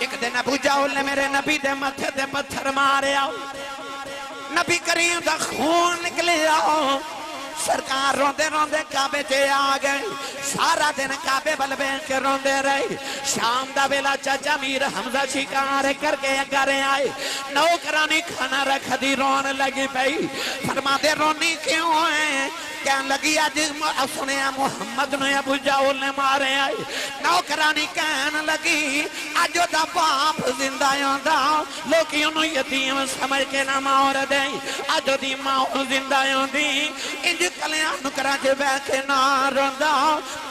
ایک دن ابو جہل نے میرے نبی دے متھے تے پتھر ماریا نبی کریم دا خون نکلیا سرکار روندے روندے کعبے تے آ گئے سارا دن کعبے بل بیٹھ کے روندے رہے شام دا ویلا چاچا میر حمزہ شکار کر کے گھر آئے نوکرانی کھانا رکھ دی رون لگی پئی فرما دے رونی کیوں ہے کہن لگی آج سنیا محمد نے ابو جہل نے مارے آئے نوکرانی کہن لگی آج دا باپ زندہ دا لوکی انہوں یتیم سمجھ کے نہ مار دے آج دی ماں زندہ دی انج کلیاں نکرہ جے بیٹھے نہ روندا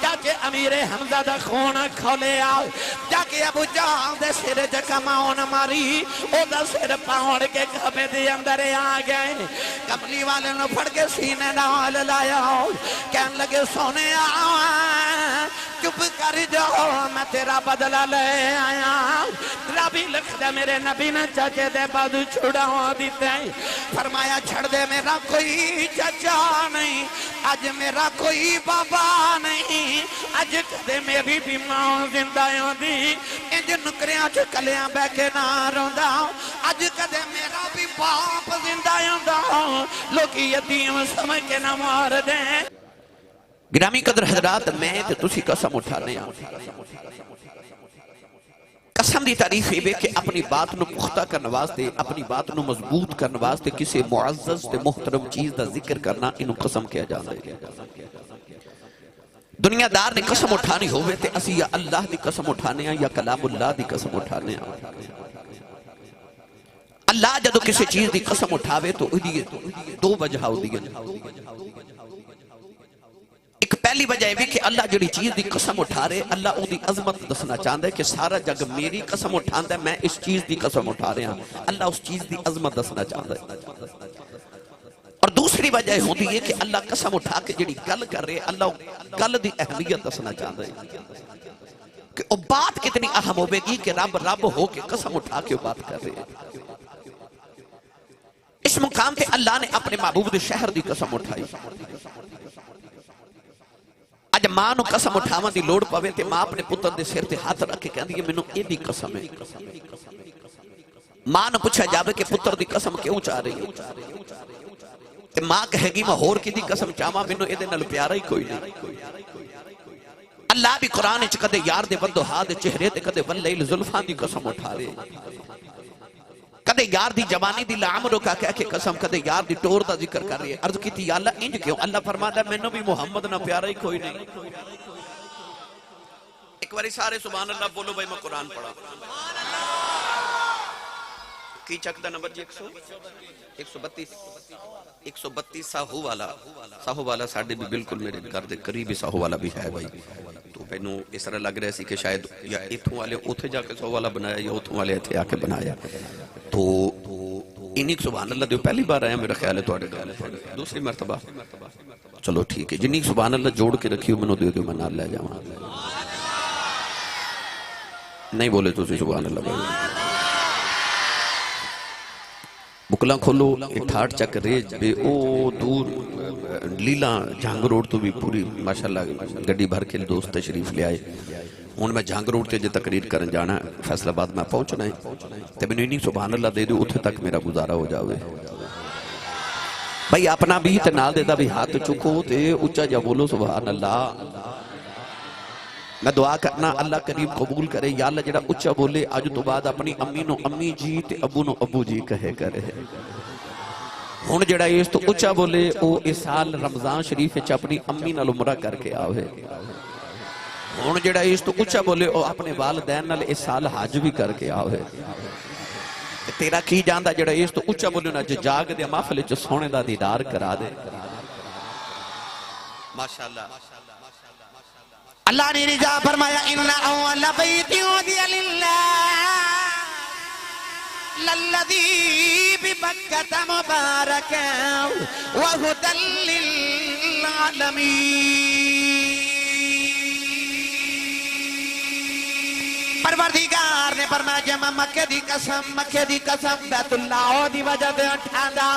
جاکے امیر حمزہ دا خون کھولے آؤ جاکے ابو جہل دے سر جکماؤن ماری او دا سر پاؤڑ کے کعبے دے اندر آ گئے کملی والے نے پھڑ کے سینے نال لایا کہن لگے سونے چپ کر جاؤ میں تیرا بدلہ لے آیا ربی لکھ دے میرے نبی نے چاچے دے بعد چھڑا دیتے فرمایا چھڑ دے میرا کوئی چچا نہیں آج میرا کوئی بابا نہیں آج کدے میری بھی ماں زندہ دی انج نکریاں چکلیاں بے کے نہ روندا آج کدے میرا بھی باپ زندہ دا لوکی یتیم سمجھ کے نہ مار دیں گرامی قدر حضرات میں تے تسی قسم اٹھانے قسم دی تعریف ہے کہ اپنی بات نو پختہ کرنے واسطے اپنی بات نو مضبوط کرنے واسطے کسی معزز تے محترم چیز دا ذکر کرنا انو قسم کیا جاندے دنیا دار نے قسم اٹھانی ہوئے تے اسی یا اللہ دی قسم اٹھانے ہیں یا کلام اللہ دی قسم اٹھانے ہیں اللہ جدو کسی چیز دی قسم اٹھاوے تو دو وجہ ہو دی ایک پہلی وجہ ہے کہ اللہ جڑی چیز دی قسم اٹھا رہے اللہ ان دی عظمت دسنا چاہتا ہے کہ سارا جگ میری قسم اٹھاندہ ہے میں اس چیز دی قسم اٹھا رہے ہیں اللہ اس چیز دی عظمت دسنا چاہتا ہے اور دوسری وجہ ہوتی ہے کہ اللہ قسم اٹھا کے جڑی گل کر رہے اللہ گل دی اہمیت دسنا چاہتا ہے کہ وہ بات کتنی اہم ہوئے گی کہ رب ہو کے قسم اٹھا کے بات کر رہے ہیں اس مقام تے اللہ نے اپنے محبوب دے شہر دی قسم اٹھائی آج ماں نو قسم اٹھاوان دی لوڑ پاوے تے ماں اپنے پتر دے سر تے ہاتھ رکھ کے کہندی ہے مینوں اے دی قسم ہے ماں نو پوچھا جاوے کہ پتر دی قسم کیوں چاہ رہی ہے تے ماں کہے گی میں ہور کی دی قسم چاہواں مینوں اے دے نال پیارا ہی کوئی نہیں اللہ بھی قرآن وچ کدے یار دے ودھوہا دے چہرے تے کدے واللیل زلفاں دی قسم اٹھا رہے کدے یار دی جوانی دی لعمرو کا کہہ کے قسم کدے یار دی ٹور دا ذکر کر رہی ہے عرض کی تھی یا اللہ انج کیوں اللہ فرماتا ہے مینوں بھی محمد نہ پیارا ہی کوئی نہیں ایک باری سارے سبحان اللہ بولو بھائی میں قرآن پڑھا کی چک دا نمبر جی 132 ساہو والا ساڑھے بھی بالکل میرے گھر دے قریب ساہو والا بھی ہے بھائی تو پہنوں اس طرح لگ رہے سی کہ شاید یا اتھوں والے اتھے جا کے ساہو والا بنایا یا اتھوں والے اتھے آ کے بنایا تو انہی سبحان اللہ دیو پہلی بار آیا میرا خیال ہے تو آڑے گالے دوسری مرتبہ چلو ٹھیک ہے جنہی سبحان اللہ جوڑ کے رکھیو منو دیو میں نال لے جاؤں نہیں بولے تو سی سبحان اللہ بھائی بکلاں کھولو ایک ٹھاٹ چک ریج بے او دور لیلا جھانگ روڈ تو بھی پوری ماشاءاللہ گڑی بھر کے دوست تشریف لے آئے ہون میں جھانگ روڈ تے جے تقریر کرن جانا فیصل آباد میں پہنچنا ہے تے میں نہیں سبحان اللہ دے دو اتھے تک میرا گزارا ہو جاوے بھائی اپنا بھی تے نال دے دا بھی ہاتھ چکو تے اچھا جا بولو سبحان اللہ میں دعا کرنا اللہ قریب قبول کرے یا اللہ جڑا اچھا بولے آج تو بعد اپنی امی نو امی جی تے ابو نو ابو جی کہے کرے ہون جڑا اس تو اچھا بولے او اس سال رمضان شریف اچھا اپنی امی نال عمرہ کر کے آوے ہون جڑا اس تو اچھا بولے او اپنے والدین نال اس سال حج بھی کر کے آوے تیرا کی جاندہ جڑا اس تو اچھا بولے نا جو جاگ دے محفل چ سونے دا دیدار کرا دے ماشاءاللہ اللہ نے رجا فرمایا اِنَّ اَوَّلَ بَيْتِ وُضِعَ لِلَّهِ لَلَّذِي بِبَكَّةَ مُبَارَكًا وَهُدًى لِلْعَالَمِينَ پروردگار نے فرمایا کہ میں مکے دی قسم بیت اللہ دی وجہ دے اٹھاندا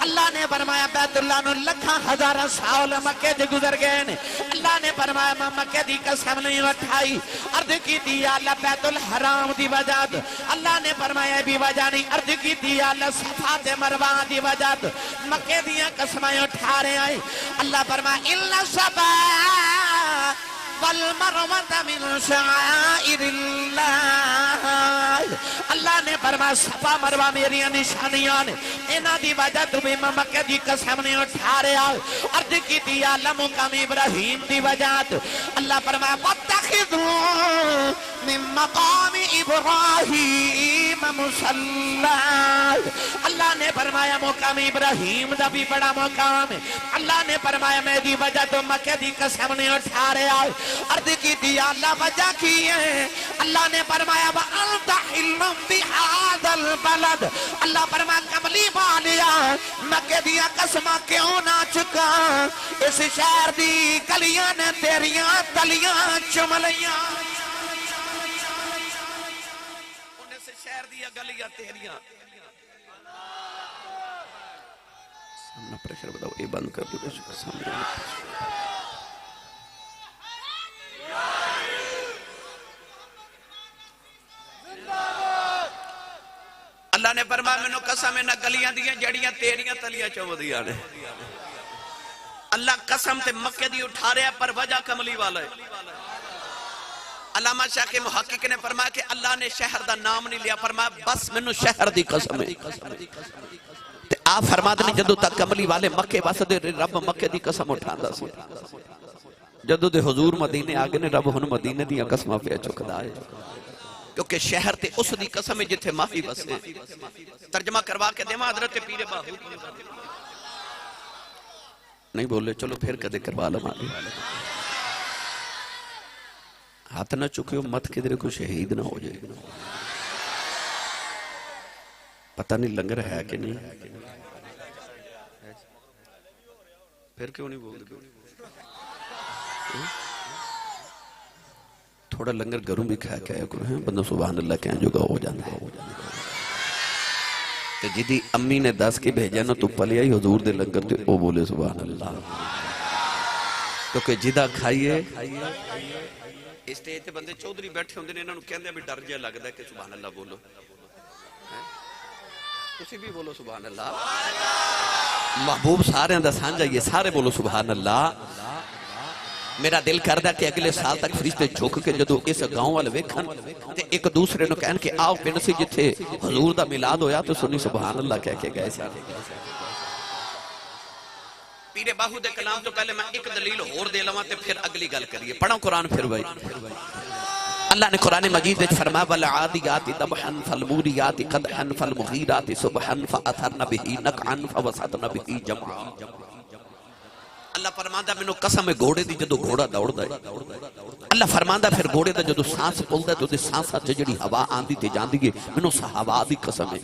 اللہ نے فرمایا بیت اللہ نو لکھاں ہزاراں سال مکے دے گزر گئے نے اللہ نے فرمایا میں مکے دی قسم نہیں اٹھائی عرض کی دی اللہ بیت الحرام دی وجہ دے اللہ نے فرمایا بھی وجہ نہیں عرض کی دی اللہ صفا تے مروہ دی وجہ دے مکے دیاں قسمیں اٹھا رہے آئے اللہ فرمایا الا صفا والمروة من شعائر اللہ اللہ نے فرمایا صفا مروہ میری نشانیاں نے اینا دی وجہ تمہیں مکہ دی قسم نے اٹھا رہے آئے عرض کی دی اللہ مقام ابراہیم دی وجہ اللہ فرمایا وَاتَّخِذُوا من مقام ابراہیم مصلی اللہ نے فرمایا مقام ابراہیم دا بھی بڑا مقام ہے اللہ نے فرمایا میں دی وجہ تو مکہ دی قسم نے اٹھا رہے آئے عرض کی دی اللہ وجہ کی ہے اللہ نے فرمایا وَأَنْتَ حِلٌّ بِهَذَا الْبَلَدِ اللہ فرمایا کملی والیا مکہ دیا قسمہ کیوں نہ چکا اس شہر دی گلیاں نے تیریاں تلیاں چملیاں انہیں سے شہر دیا گلیاں تیریاں سامنا پریشر بتاؤ یہ بند کر دو سامنے اللہ نے فرمایا میں نے قسم نہ گلیاں دیاں جڑیاں تیریاں تلیاں چو دیا نے اللہ قسم تے مکہ دی اٹھا رہا پر وجہ کملی والا ہے علامہ شاہ کے محقق نے فرمایا کہ اللہ نے شہر دا نام نہیں لیا فرمایا بس میں نے شہر دی قسم ہے آپ فرماتے نہیں جدو تک کملی والے مکہ واسدے رب مکہ دی قسم اٹھاندہ سی جدو دے حضور مدینے آگے نے رب ہن مدینے دیا قسمہ پہ چکدا ہے کیونکہ شہر تے اس دی قسم جتھے ماہی بسے ترجمہ کروا کے دیما حضرت پیر باہو نہیں بولے چلو پھر کدے کروا لما دی ہاتھ نہ چکے مت کدھر کو شہید نہ ہو جائے پتہ نہیں لنگر ہے کہ نہیں پھر کیوں نہیں بول دے تھوڑا لنگر گھروں بھی کھایا کیا ہے بندہ سبحان اللہ کہیں جو گا ہو جانا ہے کہ جدی امی نے دس کے بھیجا نا تو پلیا ہی حضور دے لنگر دے او بولے سبحان اللہ کیونکہ جدہ کھائیے اس تے ایتے بندے چودری بیٹھے ہوندے نے انہوں کہندے بھی ڈر جائے لگتا ہے کہ سبحان اللہ بولو تسی بھی بولو سبحان اللہ محبوب سارے اندر سانجا یہ سارے بولو سبحان اللہ میرا دل کردہ کہ اگلے سال تک فرشتے جھوک کے جدو اس گاؤں والے ویکھن تے ایک دوسرے نو کہن کہ آؤ پن سے جتھے حضور دا میلاد ہویا تو سنی سبحان اللہ کہہ کے گئے سارے پیر باہو دے کلام تو پہلے میں ایک دلیل اور دے لواں تے پھر اگلی گل کریے پڑھو قرآن پھر بھائی اللہ نے قرآن مجید وچ فرمایا والعادیات ضبحا فالموریات قدحا فالمغیرات صبحا فاثرن به نقعا فوسطن به جمعا اللہ فرماندہ میں نے قسم گھوڑے دی جدو گھوڑا دوڑ دائے اللہ فرماندہ پھر گھوڑے دا جدو سانس پل دائے تو دے سانسا جڑی ہوا آندی تے جان دیگے میں نے ہوا دی قسم ہے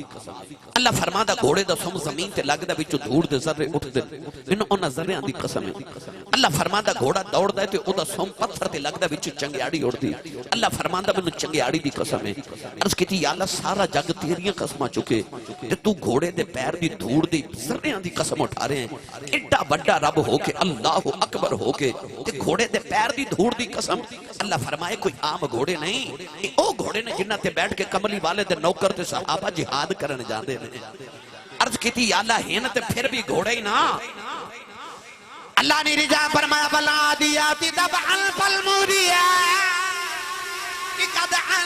اللہ فرماندہ گھوڑے دا سم زمین تے لگ دا بچو دھوڑ دے ذرے اٹھ دے میں نے انہ ذرے آندی قسم ہے اللہ فرماندہ گھوڑا دوڑ دائے تے او دا سم پتھر تے لگ دا بچو چنگیاڑی اڑ دی اللہ فرماندہ میں نے چنگیاڑی دی قسم ہے عرض کی تھی یا اللہ سارا جگ تیریاں قسمہ چکے تے تو گھوڑے دے پیر دی دھوڑ دی ذرے آندی قسم اٹھا رہے ہیں ایڈا بڑا رب ہو کے اللہ اکبر ہو کے گھوڑے دے پیر دی دھوڑ دی قسم اللہ فرمائے کوئی عام گھوڑے نہیں او گھوڑے نے جنہ تے بیٹھ کے کملی والے دے نوکر تے صحابہ جہاد کرنے جاندے نے عرض کی تھی یا اللہ ہین تے پھر بھی گھوڑے ہی نا اللہ نے رجا فرمایا والعادیات ضبحا فالموریات قدحا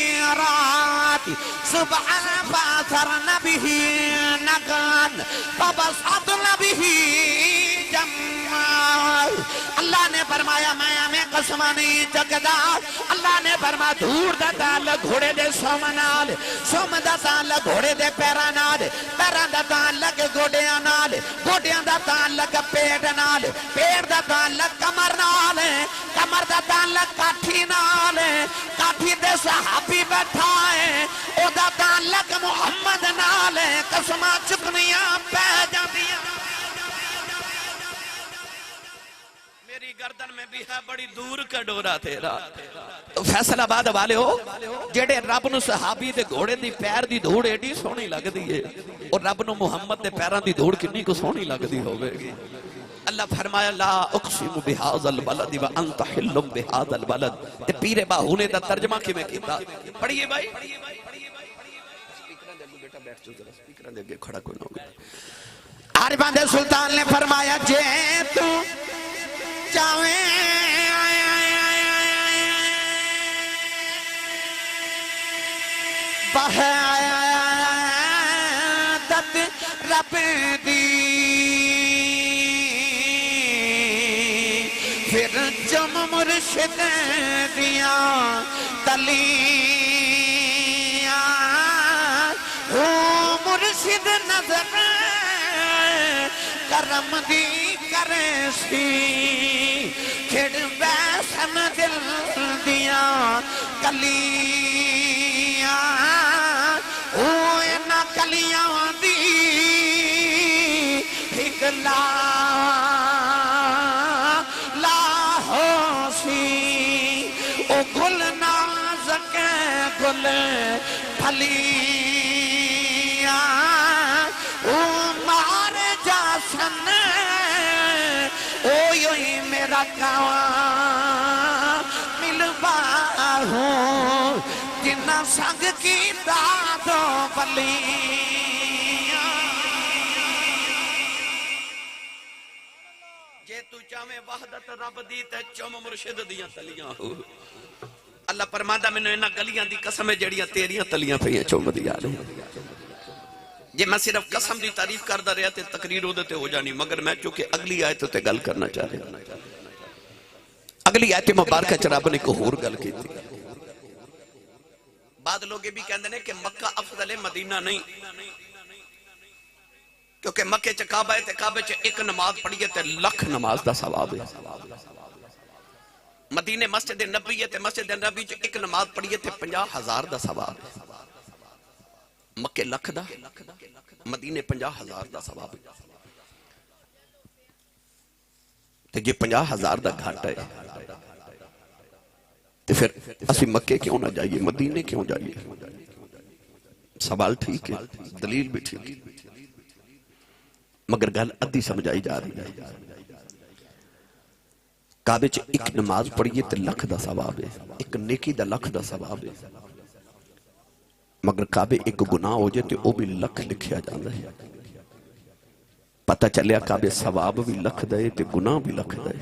فالمغیرات صبحا فاثرن به نقعا فبسطن به جمعا اللہ نے فرمایا میں ہمیں قسمہ نہیں چکدا اللہ نے فرمایا دھور دا تعلق گھوڑے دے سومنال سوم دا تعلق گھوڑے دے پیرانال پیران دا تعلق گوڑیاں نال گوڑیاں دا تعلق پیٹ نال پیٹ دا تعلق کمر نال کمر دا تعلق کاٹھی نال کاٹھی دے صحابی بیٹھا ہے او دا تعلق محمد نال قسمہ چکنیاں پہ جاندیاں تیری گردن میں بھی ہے بڑی دور کا ڈورا تیرا. فیصل آباد والے ہو جڑے رب نو صحابی دے گھوڑے دی پیر دی دھوڑ ایڈی سونی لگ دی ہے اور رب نو محمد دے پیران دی دھوڑ کنی کو سونی لگ دی ہوئے گی. اللہ فرمایا لا اقسم بهذا البلد وانت حل بهذا البلد. تے پیر باہونے دا ترجمہ کی میں کیتا پڑھئے بھائی سپیکران دے گے کھڑا کوئی نہ ہوگا. عارفان دے سلطان نے فرمایا جے تو چاہویں بہادت رب دی پھر جم مرشد دیاں تلیاں او مرشد نظر کرم دی کرے سی کھڑ بیسن دل دیاں کلیاں او اینا کلیاں دی ہگلا لاہو سی او گل نازک گل پھلیاں او مار جاسن او یوہی میرا کاواں ملوا ہوں جنہ سنگ کی دادوں بلیاں. جے تو چاہویں وحدت رب دی تے چم مرشد دیاں تلیاں ہو. اللہ فرماندا مینوں انہاں گلیاں دی قسم ہے جڑیاں تیریاں تلیاں پھیاں چم دیا رہی. جے میں صرف قسم دی تعریف کردا رہیا تے تقریر ہو تے ہو جانی مگر میں چونکہ اگلی آیت تے گل کرنا چاہ رہا. اگلی آیت مبارکہ چ رب نے کو ہور گل کیتی. بعد لوگ یہ بھی کہندے ہیں کہ مکہ افضل ہے مدینہ نہیں کیونکہ مکہ چ کعبہ ہے تے کعبے چ ایک نماز پڑھیے تے لکھ نماز دا ثواب ہے. مدینے مسجد نبی ہے تے مسجد نبی چ ایک نماز پڑھیے تے 50,000 دا ثواب ہے. مکہ لکھ دا مدینے 50,000 دا ثواب ہے. تے جے 50,000 دا گھاٹ ہے تو پھر اسی مکے کیوں نہ جائیے مدینے کیوں جائیے. سوال ٹھیک ہے دلیل بھی ٹھیک ہے مگر گل ادھی سمجھائی جا رہی ہے. کعبے چ ایک نماز پڑھیے تے لکھ دا ثواب ہے ایک نیکی دا لکھ دا ثواب ہے مگر کعبے ایک گناہ ہو جائے تے او بھی لکھ لکھیا جاندہ ہے. پتہ چلیا کعبے ثواب بھی لکھ دے تے گناہ بھی لکھ دے.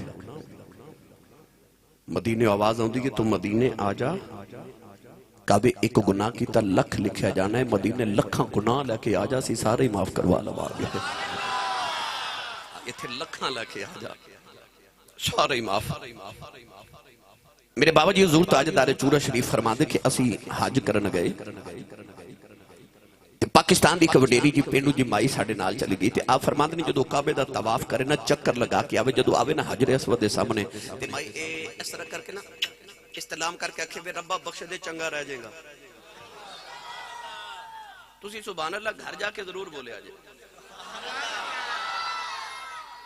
مدینے آواز ہوندی کہ تم مدینے آ جا کعبے ایک گناہ کی تا لکھ لکھیا جانا ہے مدینے لکھاں گناہ لے کے آ جا سی سارے ہی معاف کروا لوا گئے. یہ تھے لکھاں لے کے آ جا سارے ہی معاف. میرے بابا جی حضور تاجدار چورہ شریف فرما دے کہ اسی حج کرن گئے پاکستان دی کبڈیری جی پینڈو جی مائی ساڑھے نال چلی گئی تے آپ فرما دے جدو کعبے دا طواف کرے نا چکر لگا کے آوے جدو آوے نا حجر اسود دے سامنے تے مائی اس طرح کر کے نا استلام کر کے اکھے بے ربا بخش دے چنگا رہ جائے گا. تسی سبحان اللہ گھر جا کے ضرور بولے آجے.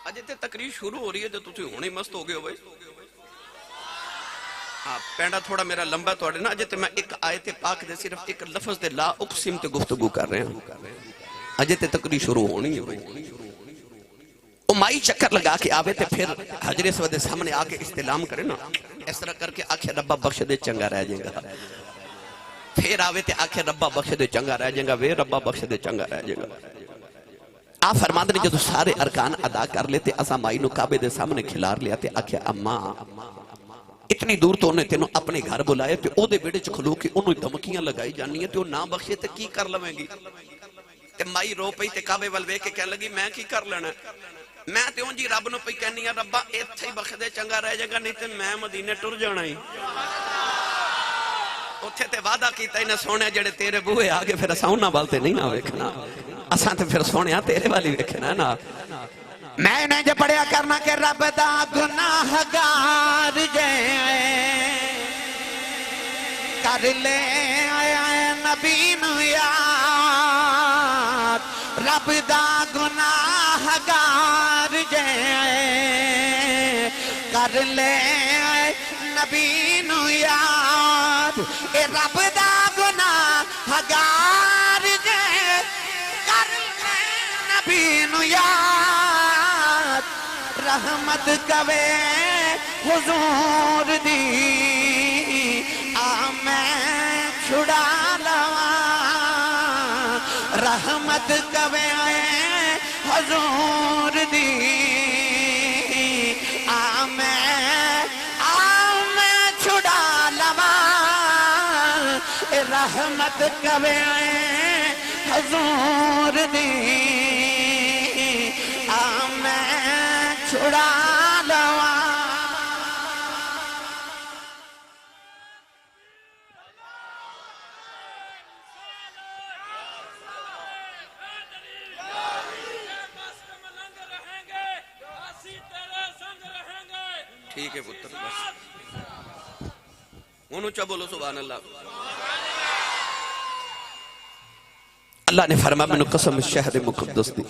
اجے تے تقریر شروع ہو رہی ہے تو تسی ہونے مست ہو گئے ہو بھائی. پینڈا تھوڑا میرا لمبا توڑے نا اجے تے میں ایک آیت پاک دے صرف ایک لفظ دے لا اقسم تے گفتگو کر رہے ہیں. اجے تے تقریر شروع ہونی ہے بھائی. وہ مائی چکر لگا کے آوے تے پھر حجر اسود سامنے آ کے استلام کرے نا اس طرح کر کے آکھے ربا بخش دے چنگا رہ جائے گا. پھر آوے تے آکھے ربا بخش دے چنگا رہ جائے گا وے ربا بخش دے چنگا رہ جائے گا. آپ فرما دے جدو سارے ارکان ادا کر لیتے اسا مائی نو کعبے دے سامنے کھلار لیا تے آکھے اماں اتنی دور تو انہیں تینوں اپنے گھر بلائے تے او دے بیڑے چ کھلو کے انہوں دھمکیاں لگائی جانی ہے تے وہ نہ بخشے تے کی کر لویں گی. تے مائی رو پئی تے کعبے والوے کے کہنے لگی میں کی کر لینا میں تے اون جی رب نو پئی کہنی ہے ربا ایتھے ہی بخش دے چنگا رہ جائے گا نہیں تے میں مدینے ٹر جانا ہی. اتھے تے وعدہ کیتا انہیں سونے جڑے تیرے بوئے آگے پھر اساں انہاں والتے نہیں نہ ویکھنا اساں تے پھر سونے تیرے والی ویکھنا نا. میں نے جو پڑھیا کرنا کہ رب دا گناہگار جے کر لے آیا نبی نو یاد رب دا گناہگار جے کر لے نبی نو یاد اے رب دا گناہ گار جے کر لے نبی نو یاد رحمت کوے حضور دی میں چھڑا لواں رحمت کوے حضور دی میں چھڑا لواں رحمت کوے حضور دی میں چھڑا لواں ٹھیک ہے پتر بس انہوں چاہ بولو سبحان اللہ اللہ نے فرمایا میں نے قسم شہر مقدس دی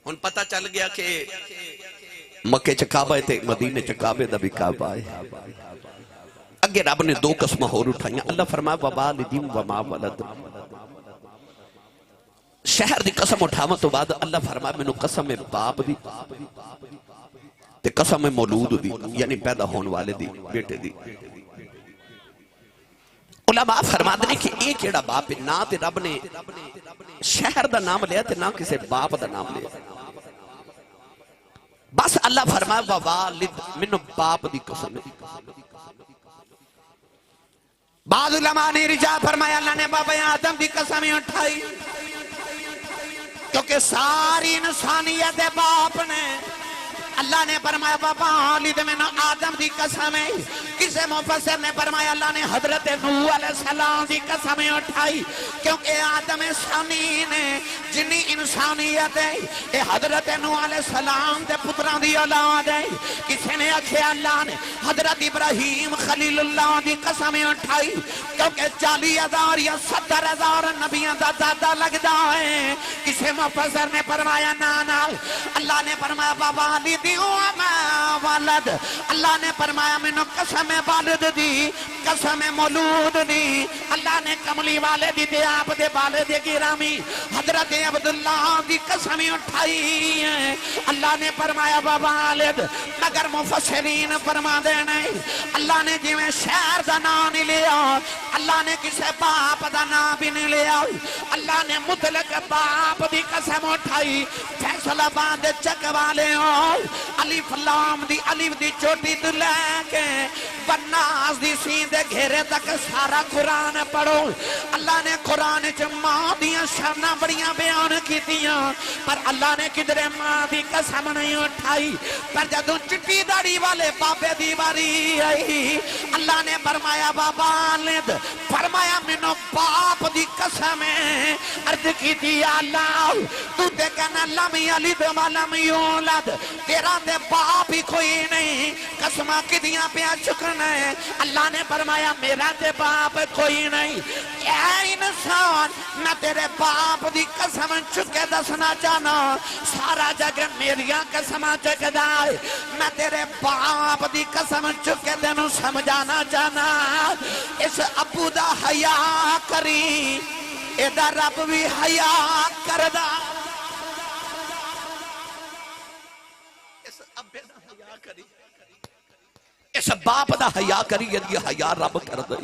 ان پتہ چل گیا کہ مکے چکابہ تے مدینے چکابے دا بھی کعبہ ہے اگے رب نے دو قسمہ اور اٹھائیاں اللہ فرمایا ووالدین وما ولد شہر دی قسم اٹھاواں تو بعد اللہ فرمایا میں نے قسم باپ دی تے قسم مولود دی یعنی پیدا ہون والے دی بیٹے دی علماء فرماتے ہیں کہ ایک ایڑا باپ نہ تے رب نے شہر دا نام لیا تے نہ کسے باپ دا نام لیا بس اللہ فرمایا ووالد منو باپ دی قسم بعض علماء نے رجا فرمایا اللہ نے بابا آدم دی قسمیں اٹھائی کیونکہ ساری انسانیت باپ نے اللہ نے فرمایا ووالد منو آدم دی قسمیں کسے مفسر نے فرمایا اللہ نے حضرت نوح علیہ السلام دی قسمیں اٹھائی کیونکہ آدم ثانی نے جنی انسانیت ہے اے حضرت نوح علیہ السلام دے پتران دی اولاد ہے کسے نے اکھے اللہ نے حضرت ابراہیم خلیل اللہ دی قسمیں اٹھائی کیونکہ 40,000 یا 70,000 نبیان دا دادا لگدا ہے کسے مفسر نے فرمایا نانا اللہ نے فرمایا ووالد وما ولد اللہ نے فرمایا منو قسم والد دی قسم مولود دی اللہ نے کملی والے دی دے آپ دے والد گرامی حضرت عبداللہ دی قسم اٹھائی ہے اللہ نے فرمایا ووالد مگر مفسرین فرما دینے اللہ نے جی میں شہر دا نام نہیں لیا اللہ نے کسے باپ دا نام بھی نہیں لیا اللہ نے مطلق باپ دی قسم اٹھائی فیصلہ باندھ چک والے ہو علیف لام دی علیف دی چوٹی تو لے کے بناس دی سیندے گھیرے تک سارا قرآن پڑھو اللہ نے قرآن ماں دیاں شرنا بڑیاں بیان کی دیاں پر اللہ نے کدرے ماں دی قسم نہیں اٹھائی پر جدوں چٹی داڑی والے بابے دی باری آئی اللہ نے فرمایا ووالد فرمایا منو باپ دی قسم عرض کی دی اللہ تو تے کہنا لم یلد ولم یولد تیرا تے باپ ہی کوئی نہیں قسمہ کی دیاں پہ چکنا ہے اللہ نے فرمایا میرا تے باپ کوئی نہیں اے انسان میں تیرے باپ دی قسم چکے دسنا چاہنا سارا جگہ میریاں قسم چکے دائے میں تیرے باپ دی قسم چکے دنوں سمجھانا چاہنا اس ابو دا حیاء کری ایدہ رب بھی حیاء کردہ اس ابے دا حیاء کری اس باپ دا حیاء کری یہ حیاء رب کردہ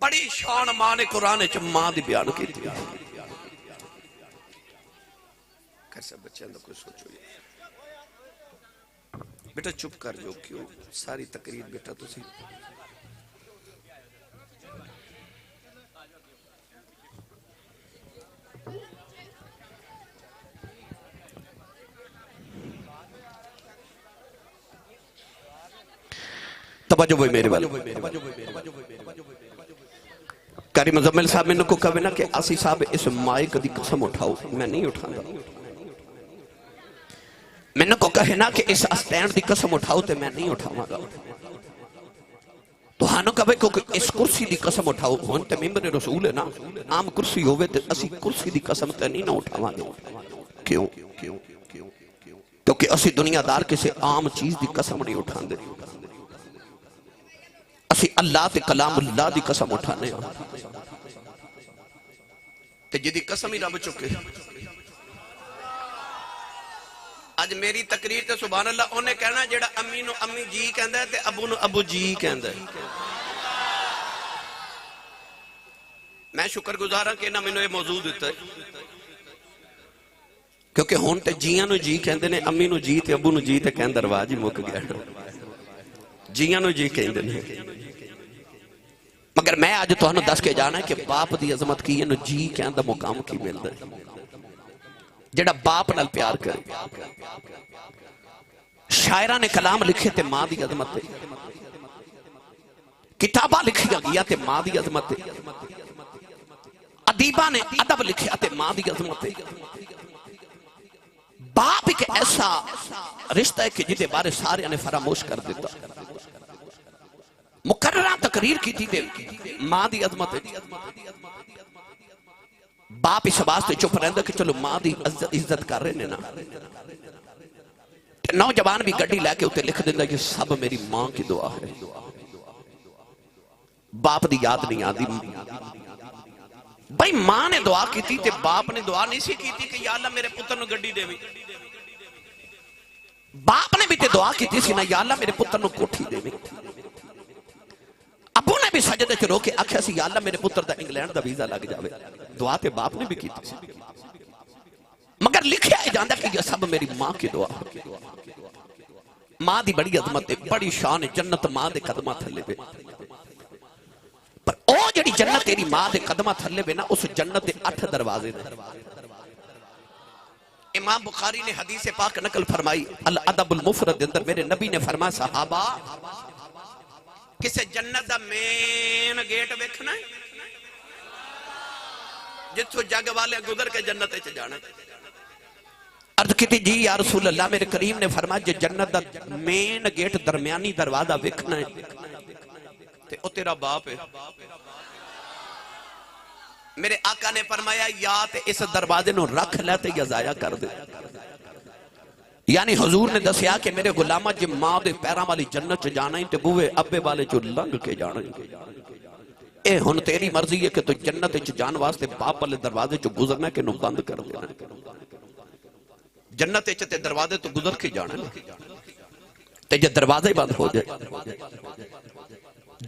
بڑی شان ماں نے قرآن چ ماں دی بیان کی تھی کیسے بچے اندر کوئی سوچو بیٹا چپ کر جو کیوں ساری تقریر بیٹا تو سی توجہ ہوئی میرے والے قاری مزمل صاحب میں نے کو کہا نا کہ آسی صاحب اس مائک دی قسم اٹھاؤ میں نہیں اٹھانا میں نے کو کہا نا کہ اس اسٹینڈ دی قسم اٹھاؤ تے میں نہیں اٹھاؤں گا تو ہانو کہا کہ اس کرسی دی قسم اٹھاؤ ہون تے ممبر رسول ہے نا عام کرسی ہوئے تے اسی کرسی دی قسم تے نہیں نہ اٹھاؤں گا کیوں کیونکہ اسی دنیا دار کسی عام چیز دی قسم نہیں اٹھان دے، اسی اللہ تے کلام اللہ دی قسم اٹھانے تے جدی قسم ہی رب چکے۔ آج میری تقریر تے سبحان اللہ انہیں کہنا جیڑا امی نو امی جی کہندا ہے تے ابو نو ابو جی کہندا ہے۔ میں شکر گزار ہاں کہ انہاں مینوں یہ موضوع دیتا ہے، کیونکہ ہون تے جیاں نو جی کہندے نے، امی نو جی تے ابو نو جی تے کہندے رواج ہی مک گیا، جیاں نو جی کہندے نے۔ مگر میں آج تہانوں دس کے جانا ہے کہ باپ دی عظمت کی انو جی کہندہ مقام کی ملتا ہے، جڑا باپ نال پیار کرے۔ شاعران نے کلام لکھے تے ماں دی عظمت ہے، کتابہ لکھی گیا تے ماں دی عظمت ہے، ادیبہ نے ادب لکھیا تے ماں دی عظمت ہے۔ باپ ایک ایسا رشتہ ہے کہ جدے بارے سارے نے فراموش کر دیتا، مقررہ تقریر کی تھی دے ماں دی عظمت ہے۔ باپ اس واسطے چپ رہندا کہ چلو ماں دی عزت کر رہے نا، نوجوان بھی گڈی لے کے اتے لکھ دیندا کہ سب میری ماں کی دعا ہے، باپ دی یاد نہیں آدی۔ بھائی ماں نے دعا کی تھی تے باپ نے دعا نہیں سی کی تھی کہ یا اللہ میرے پتر نو گڈی دے بھی، باپ نے بھی تے دعا کی تھی سی نا یا اللہ میرے پتر نو کوٹھی دے بھی، ابو نے بھی سجدے چ رو کے آکھیا سی یا اللہ میرے پتر دا انگلینڈ دا ویزا لگ جاوے، دعا تے باپ نے بھی کی تھی سی، مگر لکھیا ہے جاندا کہ یہ سب میری ماں کی دعا ہے۔ ماں دی بڑی عظمت ہے، بڑی شان ہے، جنت ماں دے قدمہ تھلے پہ، پر او جڑی جنت تیری ماں دے قدمہ تھلے پہ نا، اس جنت دے 8 دروازے نے۔ امام بخاری نے حدیث پاک نقل فرمائی الادب المفرد اندر میرے نبی نے فرمایا صحابہ کسے جنت دا مین گیٹ ویکھنا ہے جتھوں جگ والے گزر کے جنت وچ جانا ہے۔ عرض کی تھی جی یا رسول اللہ، میرے کریم نے فرمایا جے جنت دا مین گیٹ درمیانی دروازہ ویکھنا ہے تے او تیرا باپ ہے۔ میرے آقا نے فرمایا یا تے اس دروازے نو رکھ لے تے یا ضائع کر دے، یعنی حضور نے دسیا کہ میرے غلامہ جے ماں دے پیراں والی جنت چ جانا ہی تے بوئے ابے والے چو لنگ کے جانا ہی۔ اے ہن تیری مرضی ہے کہ تو جنت چ جان واسطے باپ والے دروازے چ گزرنا کہ نو بند کر دینا، جنت چ تے دروازے تو گزر کے جانا تے جے دروازہ ہی بند ہو جائے۔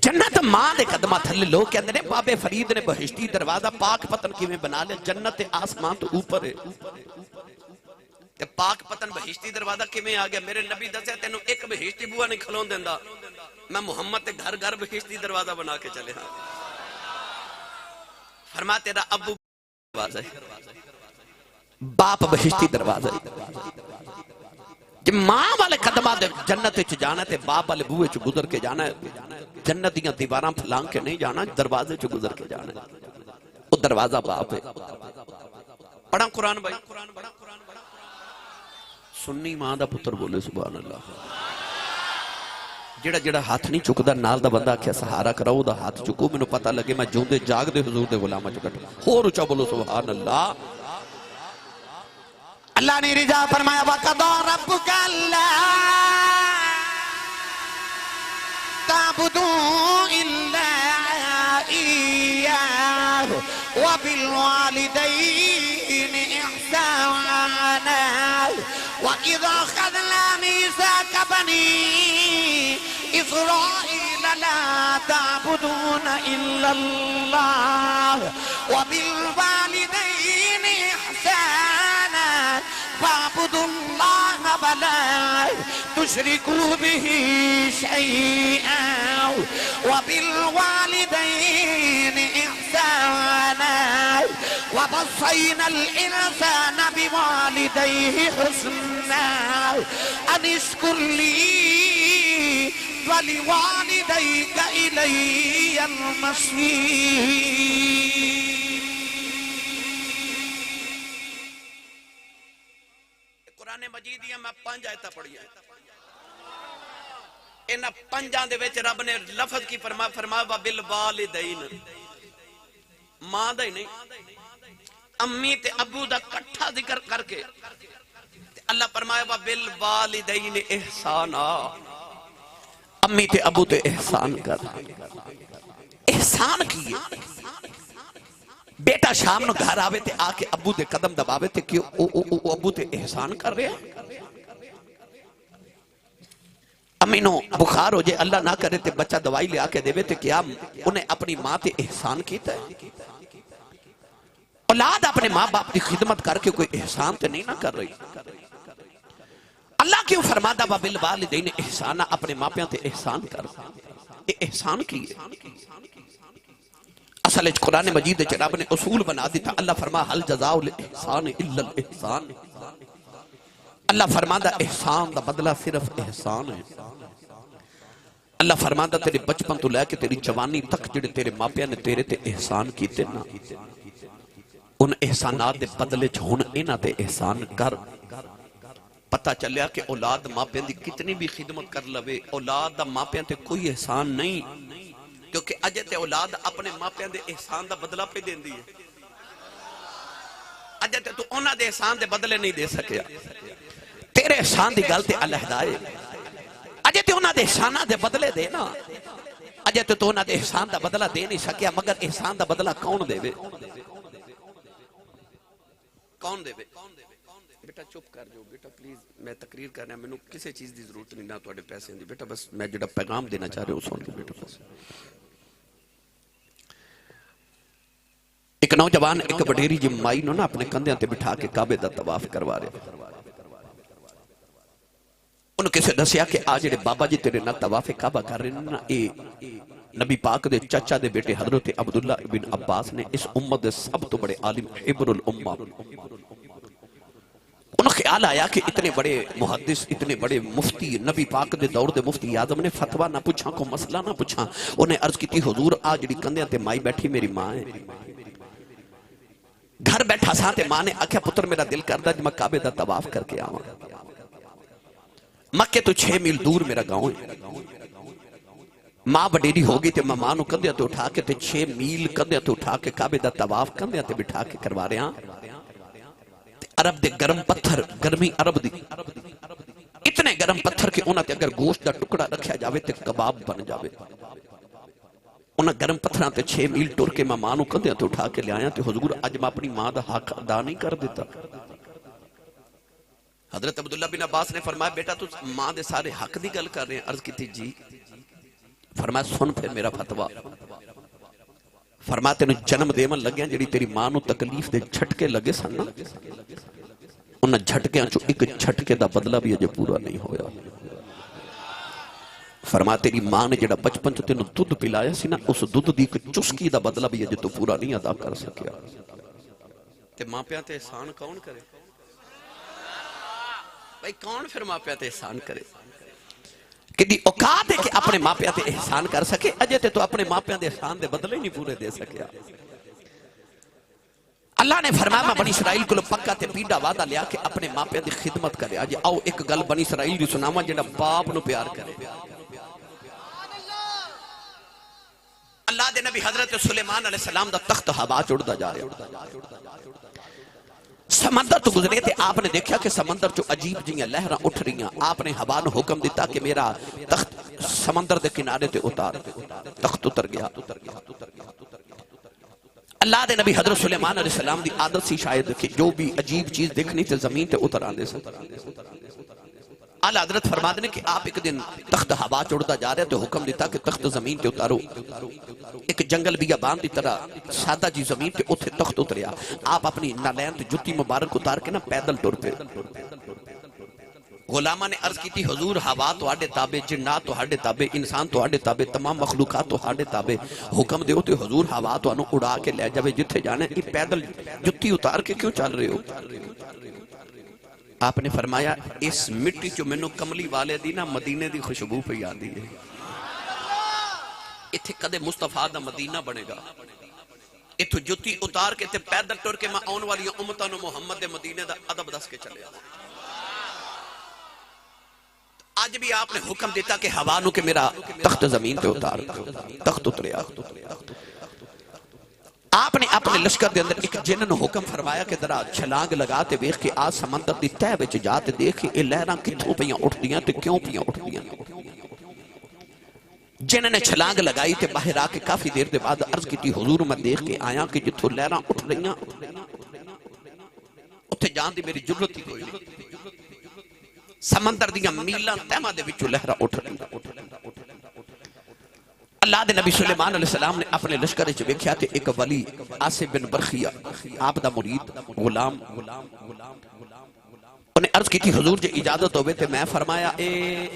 جنت ماں دے قدمہ تھلے لوگ کہندے نے بابے فرید نے بہشتی دروازہ پاک پتن کی میں بنا لیا، جنت آسمان تو اوپر ہے، تے پاک پتن بہشتی دروازہ کی میں آگیا۔ میرے نبی دسے تینوں ایک بہشتی بوا نہیں کھلون دیندہ، میں محمد تے گھر گھر بہشتی دروازہ بنا کے چلے ہاں۔ فرما تیرا ابو دروازہ ہے، باپ بہشتی دروازہ ہے، جب ماں والے قدمہ دے جنت چ جانا تے باپ والے بوئے چ گزر کے جانا ہے، جنت دیاں دیواراں پھلانگ کے نہیں جانا، دروازے چ گزر کے جانا ہے، وہ دروازہ باپ ہے۔ پڑھا قرآن بھائی، سنی ماں دا پتر بولے سبحان اللہ۔ جڑا جڑا ہاتھ نہیں چکدا نال دا بندہ کیا سہارا کراؤ دا ہاتھ چکو، میں نو پتہ لگے میں جوندے جاگ دے حضور دے غلامہ چکٹ ہور اچھا بولو سبحان اللہ۔ اللہ نے رجا فرمایا وَقَضَى رَبُّكَ أَلَّا تَعْبُدُوا إِلَّا إِيَّاهُ وَبِالْوَالِدَيْنِ إِحْسَانًا وَإِذَا أَخَذْنَا مِيثَاقَ بَنِي إِسْرَائِيلَ لَا تَعْبُدُونَ إِلَّا اللَّهَ وَبِالْوَالِدَيْنِ إِحْسَانًا فَاعْبُدُوا اللَّهَ وَلَا تُشْرِكُوا بِهِ شَيْئًا وَبِالْوَالِدَيْنِ إِحْسَانًا وَوَصَّيْنَا الْإِنسَانَ بِوَالِدَيْهِ حُسْنًا أَنِ اشْكُرْ لِي وَلِوَالِدَيْكَ إِلَيَّ الْمَصِيرُ۔ قرآن مجید میں 5 آیتاں پڑھی ہیں، انہاں 5 دے وچ رب نے لفظ کی فرمایا وَبِالْوَالِدَيْنِ، ماں دا ہی نہیں امی تے ابو دا کٹھا ذکر کر کے اللہ فرمایا وَبِالْوَالِدَيْنِ احسانا، امی تے ابو تے احسان کر، احسان کیے۔ بیٹا شام نو گھر آوے تے آکے ابو دے قدم دباوے تے کہ او ابو تے احسان کر رہے ہیں۔ امی نو بخار ہو جائے اللہ نہ کرے تے بچہ دوائی لے آکے دے تے کیا انہیں اپنی ماں تے احسان کیتا ہے؟ اولاد اپنے ماں باپ کی خدمت کر کے کوئی احسان تے نہیں نہ کر رہی۔ اللہ کیوں فرماتا وَبِالْوَالِدَيْنِ احسانا، اپنے ماں پیاں تے احسان کر، یہ احسان کیے۔ اصل اچھ قرآن مجید اچھ رب نے اصول بنا دیتا، اللہ فرما حل جزاء الاحسان الا الاحسان، اللہ فرماتا احسان دا بدلہ صرف احسان ہے۔ اللہ فرماتا تیرے بچپن تو لے کے تیری جوانی تک جڑے تیرے ماں پیاں نے تیرے تے احسان کیتے نا، ان احسانات دے بدلے چھوڑ اینا تے احسان کر۔ پتہ چلیا کہ اولاد ماں پیاں دی کتنی بھی خدمت کر لوے، اولاد دا ماں پیاں تے کوئی احسان نہیں، کیونکہ اجے تے اولاد اپنے ماں پیاں دے احسان دا بدلہ پہ دین دی ہے۔ اجے تے تو انہاں دے احسان دے بدلے نہیں دے سکیا، تیرے احسان دی گل تے علیحدہ ہے۔ اجے تے انہاں دے احسانہ دے بدلے دے نا، اجے تے تو انہاں دے احسان دا بدلہ دے نہیں سکیا، مگر احسان دا بدلہ کون دے وے؟ کون دے وے؟ بیٹا چپ کر جو، بیٹا پلیز میں تقریر کرنا ہے، میں نے کسی چیز دی ضرورت نہیں، نہ تواڈے پیسے دی، بیٹا بس میں جڑا پیغام دینا چاہ رہے ہوں سن لو بیٹا بس۔ ایک نوجوان ایک وڈیری جی مائی نو نا اپنے کندھیاں تے بٹھا کے کعبے دا طواف کروا رہے، انہوں کسے دسیا کہ آج جڑے بابا جی تیرے نہ طواف کعبہ کر رہے نا، اے نبی پاک دے چچا دے بیٹے حضرت عبداللہ ابن عباس نے، اس امت دے سب تو بڑے عالم حبر الامہ۔ انہوں خیال آیا کہ اتنے بڑے محدث، اتنے بڑے مفتی، نبی پاک دے دور دے مفتی اعظم نے فتویٰ نہ پوچھا، کو مسئلہ نہ پوچھا، انہیں عرض کی تھی حضور آج جڑی کندھیاں تے مائی بیٹھی میری ماں ہے۔ گھر بیٹھا ساں تے ماں نے آکھیا پتر میرا دل کردہ جو میں کعبے دا طواف کر کے آواں، مکے تو 6 میل دور میرا گاؤں ہے۔ ماں بڑیری ہو گئی تے میں ماں نو کندھیاں تے اٹھا کے تے 6 میل کندھیاں تے اٹھا کے کعبے دا طواف کندھیاں تے بٹھا کے کروا رہے ہاں۔ عرب دے گرم پتھر، گرمی عرب دی اتنے گرم پتھر کہ انہاں تے اگر گوشت دا ٹکڑا رکھیا جاوے تے کباب بن جاوے۔ انہاں گرم پتھراں تے 6 میل ٹور کے میں ماں نو کندھیاں تے اٹھا کے لے آیا تے حضور اج میں اپنی ماں دا حق ادا نہیں کر دیتا۔ حضرت عبداللہ بن عباس نے فرمایا بیٹا تو ماں دے سارے حق دی گل کر رہے ہیں؟ عرض کی تھی جی۔ فرمایا سن پھر میرا فتویٰ، فرمایا تینوں جنم دیون لگیاں جڑی تیری ماں نو تکلیف دے جھٹکے لگے سن نا، انہاں جھٹکیاں چو ایک جھٹکے دا بدلہ بھی اجے پورا نہیں ہویا۔ فرمایا تیری ماں نے جڑا بچپن چو تینوں دودھ پلایا سی نا، اس دودھ دی ایک چسکی دا بدلہ بھی اجے تو پورا نہیں ادا کر سکیا۔ تے ماں پیاں تے احسان کون کرے؟ بھائی کون پھر ماں پیاں تے احسان کرے؟ کہ دی اوقات ہے کہ اپنے ماں پیاں تے احسان کر سکے، اجے تے تو اپنے ماں پیاں دے احسان دے بدلے نہیں پورے دے سکیا۔ اللہ نے فرمایا میں بنی اسرائیل کو پکا تے پیڈا وعدہ لیا کہ اپنے ماں پیاں دی خدمت کرے۔ آج آؤ ایک گل بنی اسرائیل دی سناواں جڑا باپ نو پیار کرے۔ اللہ دے نبی حضرت سلیمان علیہ السلام دا تخت ہوا چڑھدا جا رہا، سمندر تو گزرے تھے، آپ نے دیکھا کہ سمندر جو عجیب جیاں لہراں اٹھ رہی ہیں، آپ نے ہوا نو حکم دیتا کہ میرا تخت سمندر دے کنارے تے اتار، تخت اتر گیا۔ اللہ دے نبی حضرت سلیمان علیہ السلام دی عادت سی شاید کہ جو بھی عجیب چیز دیکھنی تے زمین تے اتر آندے سے۔ اعلی حضرت فرما دے کہ آپ ایک دن تخت ہوا چڑھتا جا رہے تو حکم دیتا کہ تخت زمین تے اتارو۔ ایک جنگل بیابان دی طرح سادہ جی زمین تے اتھے تخت اتریا، آپ اپنی نالین تے جتی مبارک اتار کے نا پیدل ٹر پے۔ غلامہ نے عرض کی تھی حضور ہوا تو آڈے تابے، جنات تو آڈے تابے، انسان تو آڈے تابے، تمام مخلوقات تو آڈے تابے، حکم دیو تے حضور ہوا تو انو اڑا کے لے جاوے جتھے جانے، یہ پیدل جتی اتار کے کیوں چل رہے ہو؟ آپ نے فرمایا اس مٹی جو میں نو کملی والے دی نا مدینے دی خوشبو پہ یادی ہے، اتھے کدے مصطفیٰ دا مدینہ بنے گا، اتھو جتی اتار کے تے پیدل ٹر کے میں آن والی امتانو محمد دے مدینے دا عدب دس کے چلے آؤں۔ آج بھی آپ نے حکم دیتا کہ ہوانو کہ میرا تخت زمین پہ اتار، تخت اتریا۔ آپ نے اپنے لشکر دے اندر ایک جن نو حکم فرمایا کہ ذرا چھلانگ لگا تے ویکھ کے آ سمندر دی تہہ وچ جا تے دیکھ کہ اے لہراں کتھوں پیاں اٹھدیاں تے کیوں پیاں اٹھدیاں. جن نے چھلانگ لگائی تے باہر آ کے کافی دیر دے بعد عرض کی حضور میں دیکھ کے آیا کہ جتھوں لہراں اٹھ رہیاں اتھے جان دی میری جرت ہی کوئی نہیں. سمندر دیاں میلاں تہماں دے وچوں لہراں اٹھ رہیاں. اللہ دے نبی سلیمان علیہ السلام نے اپنے لشکر وچ ویکھیا تے ایک ولی آصف بن برخیہ آپ دا مرید غلام انہیں عرض کی تھی حضور جے اجازت ہوئے تے میں فرمایا اے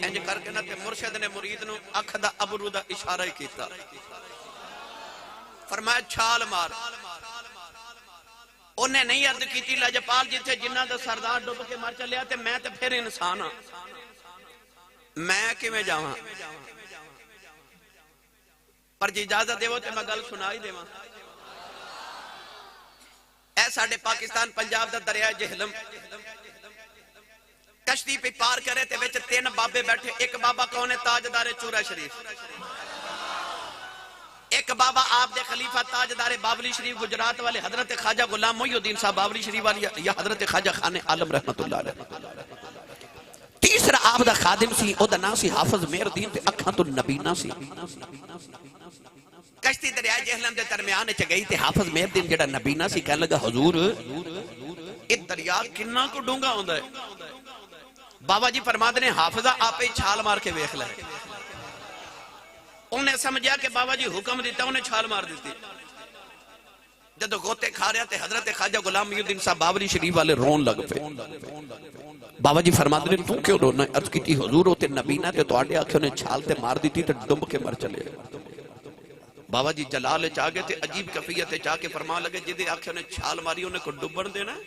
انج کر کے نا تے مرشد نے مرید نو اکھ دا ابرو دا اشارہ ہی کیتا. فرمایا چھال مار. انہیں نہیں عرض کی تھی لاجپال جتھے جنہ دا سردار ڈوب کے مر چلیا تے میں تے پھر انسان ہاں میں کیویں جاواں پر جی اجازت دیو تے میں گل سنائی دیواں. اے ساڈے پاکستان پنجاب دا دریائے جہلم کشتی پہ پار کرے تے وچ 3 بابے بیٹھے. ایک بابا کون ہے؟ تاجدار چورا شریف. ایک بابا آپ دے خلیفہ تاجدار بابلی شریف گجرات والے حضرت خواجہ غلام محی الدین صاحب بابلی شریف والی یا حضرت خواجہ خان عالم رحمت اللہ علیہ. تیسرا آپ دا خادم سی او دا نام سی حافظ مہر الدین تے اکھاں تو نبینا سی. کشتی دریائے جہلم دے درمیان چ گئی تے حافظ مہر الدین جڑا نبینا سی کہنے لگا حضور اے دریا کنا کو ڈونگا ہوندا ہے. بابا جی فرماتے نے حافظہ آپ ہی چھال مار کے ویکھ لے. انہیں سمجھا کہ بابا جی حکم دیتا انہیں چھال مار دیتی. جدو غوطے کھا رہا تھے حضرت خواجہ غلام محی الدین صاحب بابلی شریف والے رون لگ پے. بابا جی فرماتے نے تو کیوں رونا ہے؟ عرض کی تھی حضور ہوتے نبینا تے تو آڈے آکھے انہیں چھال تے مار دیتی تے ڈمب کے مر چلے. بابا جی جلال چاہ گئے تے عجیب کفیت چاہ کے فرما لگے جدے آکھے انہیں چھال ماری انہیں کو ڈبن دینا ہے.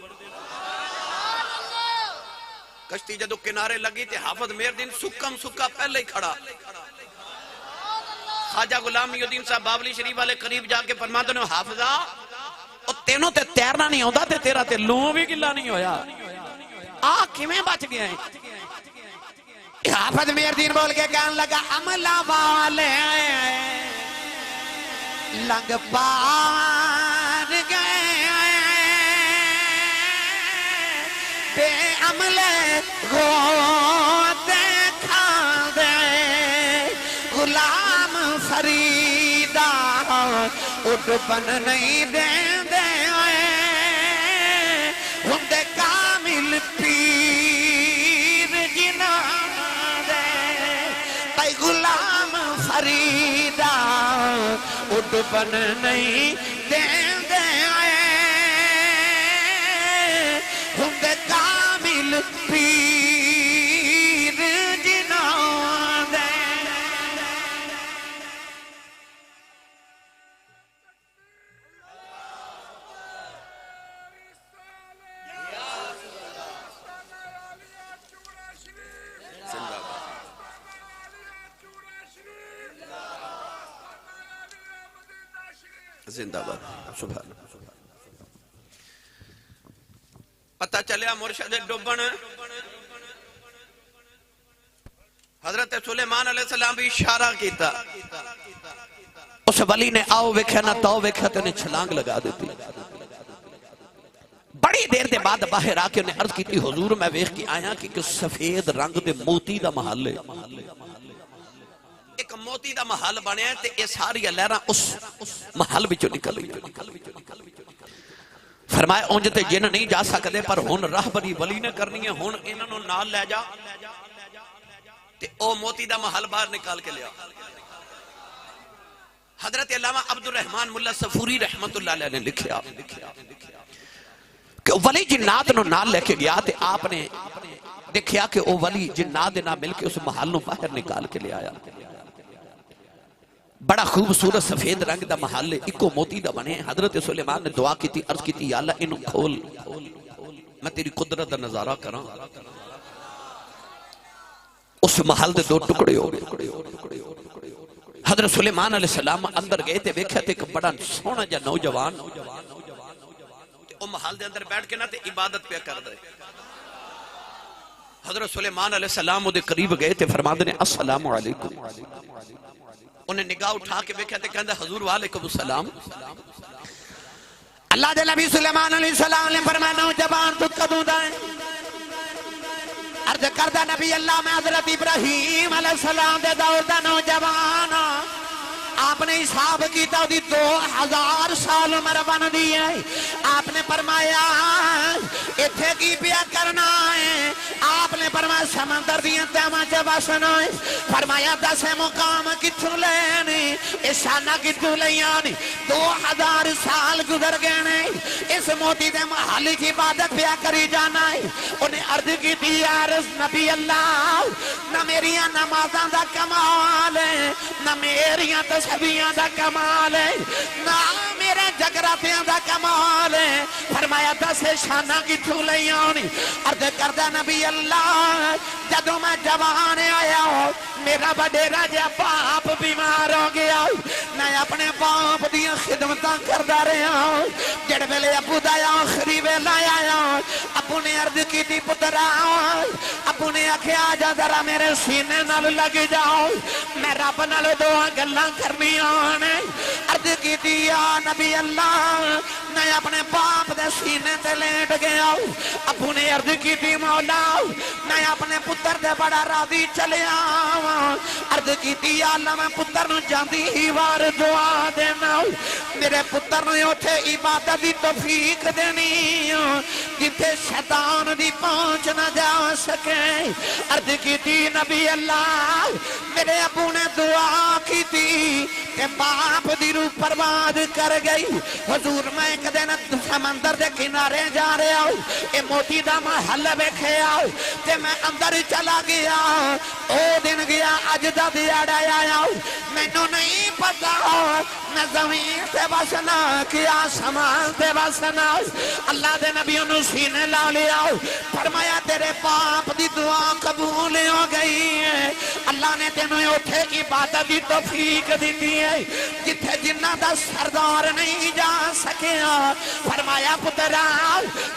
کشتی جدو کنارے لگی تے حافظ مہر الدین سکم سکا پہلے ہی کھڑا. خواجہ غلام محی الدین صاحب بابلی شریف والے قریب جا کے فرماتے ہیں حافظہ او تینوں تے تیرنا نہیں ہوندا تے تیرا تے لوں بھی گلا نہیں ہویا کیویں بچ گیا ہے؟ حافظ مہر الدین بول کے کہنے لگا عملہ والے لنگ پار گئے بے عملے غوطے کھا دے غلام فریدہ اٹھ بن نہیں دیں دے ہندے کامل پیر جنا دے بھائی غلام فریدہ اٹھ بن نہیں دیں دے ہندے کامل پیر جنا دے. زندہ باد سبحان. پتہ چلیا مرشد ڈبن حضرت سلیمان علیہ السلام بھی اشارہ کیتا. اس ولی نے آؤ ویکھیا نہ تو ویکھیا تے نے چھلانگ لگا دیتی. بڑی دیر دے بعد باہر آ کے انہیں عرض کی تھی حضور میں ویکھ کے آیا کہ سفید رنگ دے موتی دا محل ہے. ایک موتی دا محل بنے ہیں تے اے ساری لہراں اس محل وچوں نکل گئی. فرمایا اونج تے جن نہیں جا سکدے پر ہن راہبری ولی نے کرنی ہے. ہن انہاں نوں نال لے جا تے او موتی دا محل باہر نکال کے لیا. حضرت علامہ عبد الرحمن ملا صفوری رحمت اللہ علیہ نے لکھیا کہ ولی جنات نو نال لے کے گیا تے آپ نے دیکھیا کہ او ولی جنات دے نال مل کے اس محل نو باہر نکال کے لے آیا. بڑا خوبصورت سفید رنگ دا محل اکو موتی دا بنے. حضرت سلیمان نے دعا کی تھی عرض کی تھی یا اللہ انہوں کھول میں تیری قدرت دا نظارہ کراں. اس محل دے 2 ٹکڑے ہو گئے. حضرت سلیمان علیہ السلام اندر گئے تے ویکھیا تے ایک بڑا سونا جا نوجوان او محل دے اندر بیٹھ کے نہ تے عبادت پہ کر دے. حضرت سلیمان علیہ السلام دے قریب گئے تے فرماندے نے السلام علیکم. انہیں نگاہ اٹھا کے بیکھا تے کہندہ حضور وعلیکم السلام. اللہ دے نبی سلیمان علیہ السلام نے فرمایا نوجوان تو کدوں دا ہے؟ عرض کردہ نبی اللہ میں حضرت ابراہیم علیہ السلام دے دور دا نوجوان آپ نے حساب کیتا دی 2000 سال عمر بن دی ہے. آپ نے فرمایا اتھے کی پیا کرنا ہے؟ آپ نے فرمایا سمندر دیا تیمہ چا بسنا ہے. فرمایا 10 مقام کتھو لینی اشانہ کتھو لیانی 2000 سال گزر گئے. اس موٹی دے محلی کی عبادت پیا کری جانا ہے. انہیں عرض کی تھی یا نبی اللہ نہ میریاں نمازاں دا کمال ہے نہ میریاں تسبیحاں دا کمال ہے نہ میرے جگراتیاں دا کمال ہے. فرمایا 10 شانہ کی تھولیں آنی. عرض کردہ نبی اللہ جدوں میں جوان آیا ہوں میرا وڈیرا جا باپ بیمار ہو گیا. میں اپنے باپ دیا خدمتاں کردہ رہا ہوں. جڑ ویلے ابو دا آخری ویلا آیا ابو نے عرض کی تھی پترا ابو نے آکھے آجا ذرا میرے سینے نال لگ جاؤ میں رب نال دعا گلاں کرنی آنے. عرض کی تھی یا نبی اللہ میں اپنے باپ دے سینے تے لیٹ گیا. ابو نے عرض کی تھی مولا میں اپنے پتر دے بڑا راضی چلے آواں. عرض کی تھی یا اللہ میں پتر نو جاندی ہی وار دعا دینا میرے پتر نے اٹھے عبادت دی توفیق دینی جتھے شیطان دی پہنچ نہ جا سکے. عرض کی تھی نبی اللہ میرے ابو نے دعا کی تھی کہ باپ دی روح پرواد کر گئی. حضور میں ایک دن سمندر دے کنارے جا رہا ہوں اے موٹی دا محل بیکھے آؤ تے میں اندر چلا گیا. او دن گیا اج دا دیاڑا آیا میں نو نہیں پتا میں زمین سے بسنا کیا سمان سے بسنا. اللہ دے نبی انہوں سینے لا لیا فرمایا تیرے باپ دی دعا قبول ہو گئی ہے. اللہ نے تینوں اٹھے عبادت دی توفیق دیتی ہے جتھے جنہ دا سردار نہیں جا سکیا. فرمایا پترا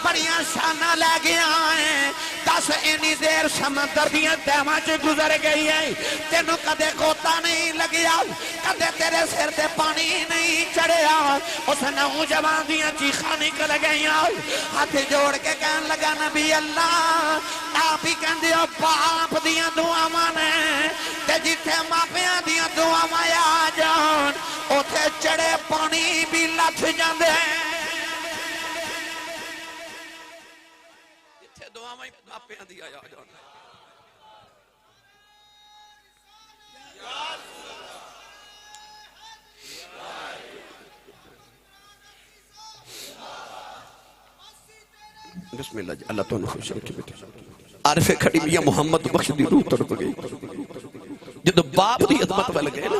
بڑیاں شانہ لے گیا ہے 10 اینی دیر سمندر دیاں تیمہ چ گزر گئی ہے تینوں کدے کوتا نہیں لگیا کدے تیرے سر تے پانی نہیں چڑھیا. اس نوجوان دیاں چیخاں نکل گئیاں ہاتھ جوڑ کے کہن لگا نبی اللہ آپ ہی کہن دیو باپ دیاں دعاواں نے تے جتھے ماپیاں دیاں دعاواں آ جان اوتھے چڑھے پانی بھی لتھ جاندے. جتھے دعاواں ماپیاں دیاں آ جان بسم اللہ جی اللہ تو انہوں خوش رکھے بیٹے. عارف کھڑی میاں محمد بخش دی روح تڑپ گئی جدو باپ دی عظمت میں لگے نا.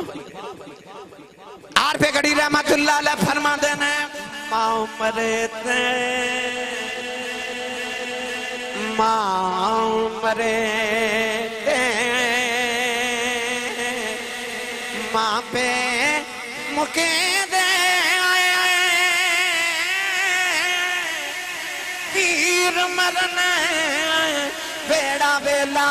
عارف کھڑی رحمت اللہ علیہ فرما دینے ماں مرے تے ماں مرے تے ماں پہ مکے دے مرنے بیڑا بیلا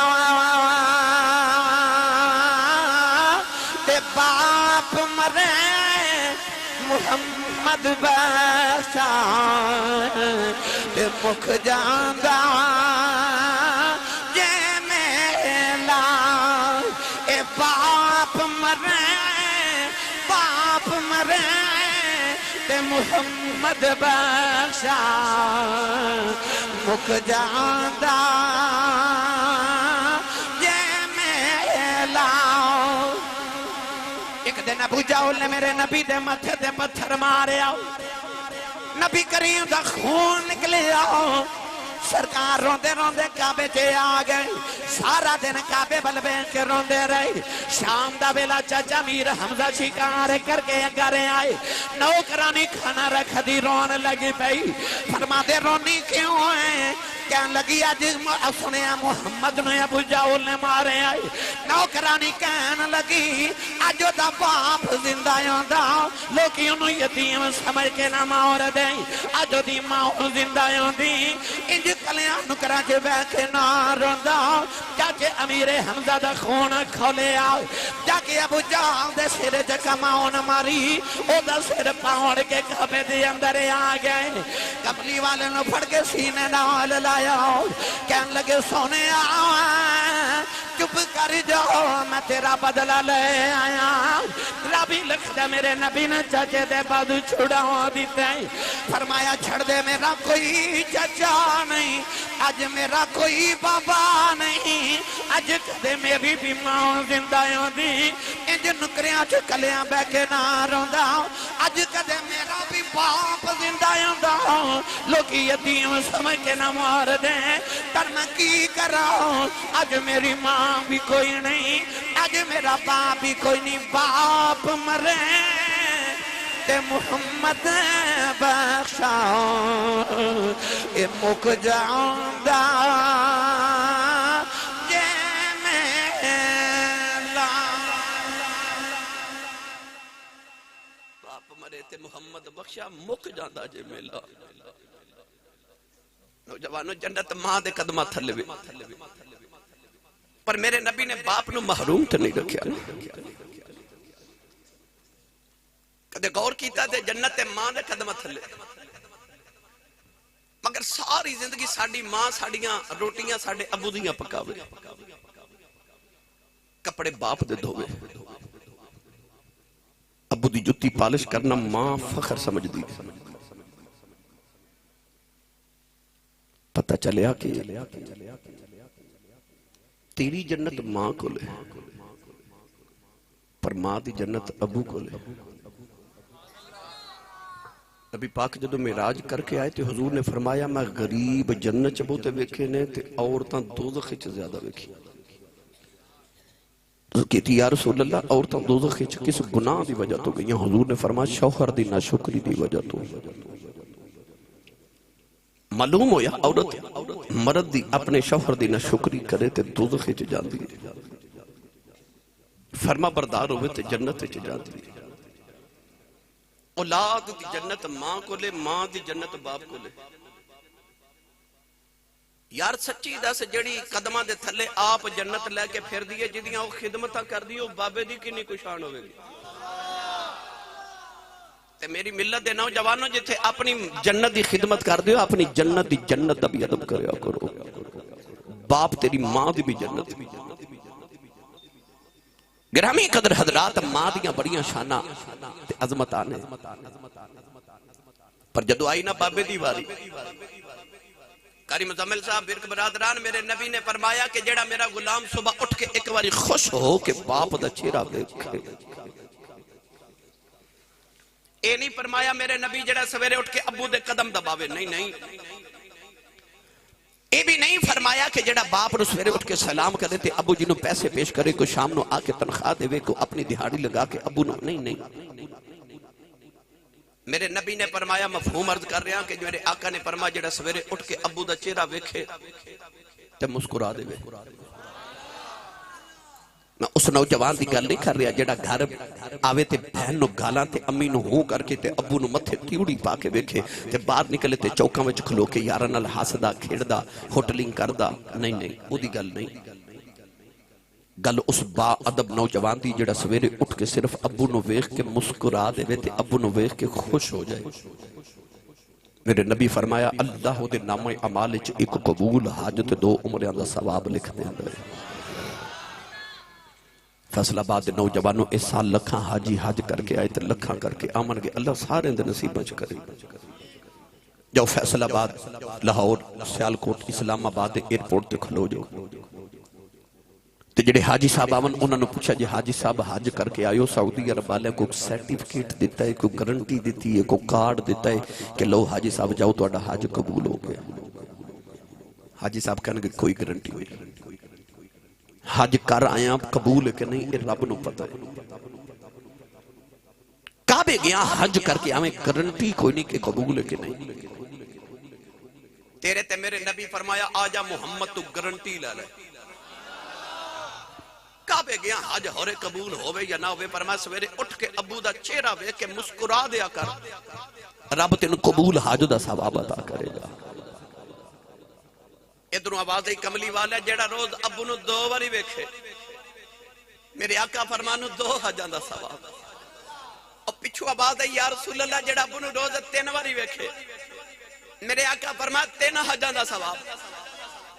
تے باپ مرے محمد بخشا تے مکھ جاندہ جے میلا. اے باپ مرے تے محمد بخشا مکھ جاندہ جے میلا. ایک دن ابو جہل نے میرے نبی دے متھے دے پتھر مارے آؤ نبی کریم دا خون نکلے آؤ. سرکار روندے روندے کعبے چے آ گئے سارا دن کعبے بلبے کے روندے رہے. شام دا بیلا چاچا میر حمزہ شکار کر کے گھرے آئے نوکرانی کھانا رکھ دی رون لگی پئی. فرما دے رونی کیوں ہے کہن لگی اج سنیا محمد نے ابو جہل نے مارے آئے نوکرانی کہن لگی اج دا باپ زندہ ہوندا لوکی انہوں یتیم سمجھ کے نہ مار دے اج دی ماں زندہ ہوندی انج کلیاں نکراں چ بیٹھ کے نہ روندا جا کے امیر حمزہ دا خون کھولے آ جا کے ابو جہل دے سر تے کماؤن ماری او دا سر پاؤڑ کے کعبے دے اندر آ گئے کملی والے نے پھڑ کے سینے نال لایا کہن لگے سونے چپ کر جاؤ میں تیرا بدلہ لے آیا ربی لکھ دے میرے نبی نے چچے دے بعد چھڑا دیتے فرمایا چھڑ دے میرا کوئی چچا نہیں آج میرا کوئی بابا نہیں آج کدے میری بھی ماں زندہ ہوں دی انج نکریاں چکلیاں بے کے نہ روندا آج کدے میرا بھی باپ زندہ ہوں دا لوکی یتیم سمجھ کے نہ مار دیں پر میں کی کراؤں آج میری ماں بھی کوئی نہیں آج میرا باپ بھی کوئی نہیں باپ مرے تے محمد بخشا اے مک جاؤں دا جے میلا باپ مرے تے محمد بخشا مک جاندہ جے میلا نوجوانوں جنت ماں دے قدمہ تھلے بھی پر میرے نبی نے باپ نو محروم تے نہیں رکھیا کدے غور کیتا تے جنت ماں دے قدمہ تھلے مگر ساری زندگی ساڑی ماں ساڑیاں روٹیاں ساڑے ابو دیاں پکاوے کپڑے باپ دے دھوے ابو دی جتی پالش کرنا ماں فخر سمجھ دی پتہ چلیا کہ تیری جنت ماں کو لے پر ماں دی جنت ابو کو لے نبی پاک جدو معراج کر کے آئے تھے حضور نے فرمایا میں غریب جنت چ بہتے ویکھے نے تے عورتاں دوزخ چ زیادہ ویکھی کہتی یا رسول اللہ عورتاں دوزخ چ کس گناہ دی وجہ تو گئی حضور نے فرمایا شوہر دی ناشکری دی وجہ تو معلوم ہویا عورت مرد دی اپنے شوہر دی ناشکری کرے تے دوزخ چ جاندی فرما بردار ہوئے تے جنت چ جاندی اولاد دی جنت ماں کو لے ماں دی جنت باپ کو لے یار سچی دس جڑی قدمہ دے تھلے آپ جنت لے کے پھر دیئے جدیاں وہ خدمتاں کر دیئے بابے دی کنی کوئی شان ہوئے گی تے میری ملت دے نوجوانوں جتھے اپنی جنت دی خدمت کر دیو اپنی جنت دی جنت دا بھی ادب کریا کرو باپ تیری ماں دی بھی جنت گرامی قدر حضرات ماں دیاں بڑیاں شانہ تے عظمت آنے پر جدو آئی نا بابے دی واری قاری مزمل صاحب برک برادران میرے نبی نے فرمایا کہ جیڑا میرا غلام صبح اٹھ کے ایک باری خوش ہو کہ باپ دا چہرہ دیکھے اے نہیں فرمایا میرے نبی جڑا سویرے اٹھ کے ابو دے قدم دباوے نہیں اے بھی نہیں فرمایا کہ جڑا باپ نو سویرے اٹھ کے سلام کرے تے ابو جنہوں پیسے پیش کرے کو شام نو آ کے تنخواہ دے وے کو اپنی دہاڑی لگا کے ابو نو نہیں میرے نبی نے فرمایا مفہوم عرض کر رہا کہ میرے آقا نے فرمایا جڑا سویرے اٹھ کے ابو دا چہرہ ویکھے تے مسکرا دے وے میں اس نوجوان دی گل نہیں کر رہا جڑا گھر آوے تے بہن نو گالاں تے امی نو ہوں کر کے تے ابو نو متھے تیوڑی پا کے ویکھے تے باہر نکلے تے چوکاں وچ کھلو کے یاراں نال ہسدا کھیڑدا ہوٹلنگ کردا نہیں او دی گل نہیں گل اس با ادب نوجوان دی جڑا سویرے اٹھ کے صرف ابو نو ویکھ کے مسکرا دے تے ابو نو ویکھ کے خوش ہو جائے میرے نبی فرمایا اللہ دے نام اعمال وچ ایک قبول حاجت دو عمریاں دا ثواب لکھ دیندا ہے فیصل آباد نوجوانوں اس سال لکھاں حاجی حج کر کے آئے تے لکھاں کر کے آمن گے اللہ سارے دے نصیبہ چ کرے جاؤ فیصل آباد لاہور سیالکوٹ اسلام آباد ایئرپورٹ تے کھلو جو تے جڑے حاجی صاحب آمن انہوں نے پوچھا جی حاجی صاحب حج کر کے آئیو سعودی عرب والے کو سرٹیفکیٹ دیتا ہے کوئی گارنٹی دیتی ہے کوئی کارڈ دیتا ہے کہ لو حاجی صاحب جاؤ تو اڈا حج قبول ہو گیا حاجی صاحب کہنے گے کوئی گارنٹی ہوئی حج کر آیا قبول ہے کہ نہیں یہ رب نو پتہ ہے کعبے گیا حج کر کے آمیں گارنٹی کوئی نہیں کہ قبول ہے کہ نہیں تیرے تے میرے نبی فرمایا آجا محمد تو گارنٹی لے لے کعبے گیا حج ہورے قبول ہوئے یا نہ ہوئے فرمایا سویرے اٹھ کے ابو دا چہرہ وے کے مسکرا دیا کر رب تینوں قبول حج دا ثواب عطا کرے گا ادھروں آواز ہے کملی والا جیڑا روز ابو نو 2 باری ویکھے میرے آقا فرمانو 2 حجاں دا ثواب اور پچھو آواز ہے یا رسول اللہ جیڑا ابو نو روز 3 باری ویکھے میرے آقا فرمایا 3 حجاں دا ثواب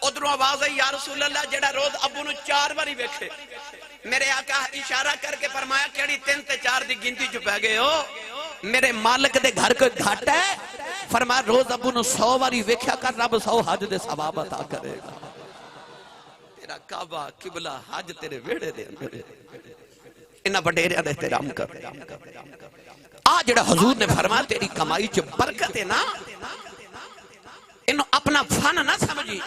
ادھروں آواز ہے یا رسول اللہ جیڑا روز ابو نو 4 باری ویکھے میرے آقا اشارہ کر کے فرمایا کیڑی 3 تے 4 دی گنتی چ پے گئے ہو میرے مالک دے گھر کوئی گھٹ ہے فرمایا روز ابو نو 100 باری ویکھیا کر رب 100 حج دے ثواب عطا کرے گا تیرا کعبہ قبلہ حج تیرے ویڑے دے اندر انہاں وڈیریاں دا احترام کر آ جڑا حضور نے فرمایا تیری کمائی چ برکت ہے نا انہوں اپنا فن نہ سمجھی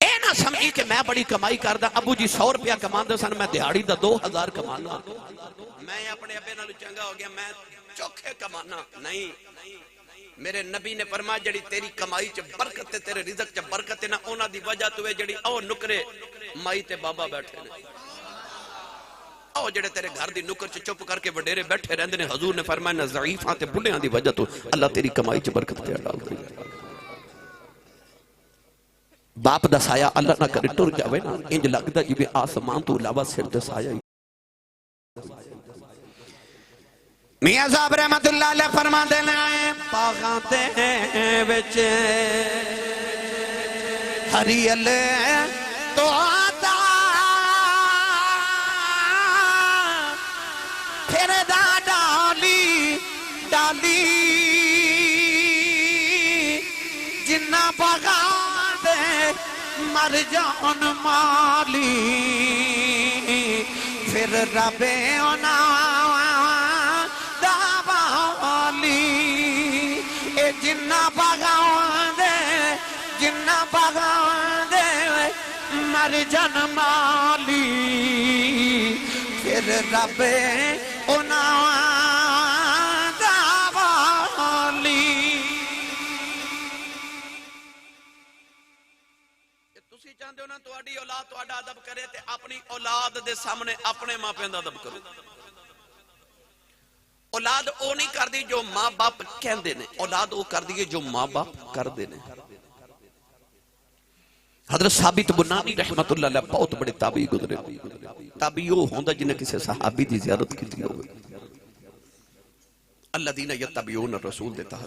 اے نہ سمجھی کہ میں بڑی کمائی کردہ ابو جی 100 روپیہ کماندے سن میں دیہاڑی دا 2000 کمانا میں اپنے ابے نالوں چنگا ہو گیا میں چوکھے کمانا نہیں میرے نبی نے فرمایا جڑی تیری کمائی چ برکت ہے تیرے رزق چ برکت ہے نا انہاں دی وجہ تو ہے جڑی او نکرے مائی تے بابا بیٹھے نے او جڑے تیرے گھر دی نکر چ چپ کر کے وڈیرے بیٹھے رہندے نے حضور نے فرمایا نہ ضعیفاں تے بڈھیاں دی وجہ تو اللہ تیری کمائی چ برکت پہ ڈال دے باپ دا سایہ اللہ نہ کرے ٹر جاوے نا انج لگدا جویں آسمان تو علاوہ سر تے سایہ میاں صاحب رحمت اللہ علیہ فرما دینے آئے باغاں تے وچ ہریل تو آتا پھر دا ڈالی ڈالی جنہ باغاں دے مر جان مالی پھر رب اونا اے جنہ باغاں دے مر جان مالی پھر رب انہاں دا والی تسی چاہندے ہو نا تہاڈی اولاد تہاڈا ادب کرے تے اپنی اولاد دے سامنے اپنے ماں پیو دا ادب کرو اولاد او نہیں کر دی جو ماں باپ کہندے نے اولاد او کر دی جو ماں باپ کر دے نے حضرت ثابت بنانی رحمت اللہ علیہ بہت بڑے تابعی گزرے تابعی وہ ہوندا جنہیں کسی صحابی دی زیارت کی تھی ہوئے الذین یتبعون الرسول دیتا ہے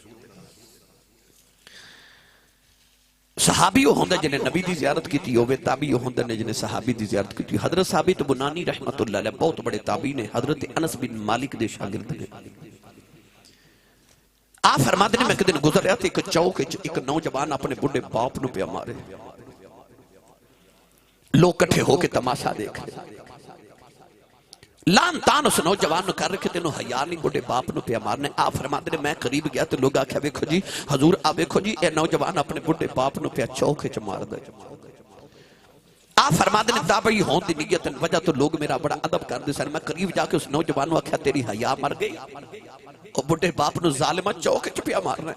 صحابی وہ ہوندا جنہیں نبی دی زیارت کی تھی ہوئے تابعی وہ ہوندا جنہیں صحابی دی زیارت کی تھی حضرت ثابت بنانی رحمت اللہ علیہ بہت بڑے تابعی نے حضرت انس بن مالک دے شاگرد نے آپ فرماتے ہیں میں ایک دن گزر رہا تھا ایک چوک ایک نوجوان اپنے بڑے باپ نو پہ مارے لوگ کٹھے ہو کے تماشا دیکھ لے لان تان اس نوجوان کر رکھے تینوں حیا نہیں بڑے باپ نو پہ مارنے آپ فرماتے ہیں میں قریب گیا تو لوگ آکھا ویکھو جی حضور آ ویکھو جی اے نوجوان اپنے بڑے باپ نو پہ چوک چ مار دے آپ فرماتے ہیں تابعی ہون دی نیت وجہ تو لوگ میرا بڑا ادب کر دے سن میں قریب جا کے اس نوجوان نو آکھا تیری حیا مر گئی اور بڑے باپ نو ظالمہ چوک چ پیا مارنا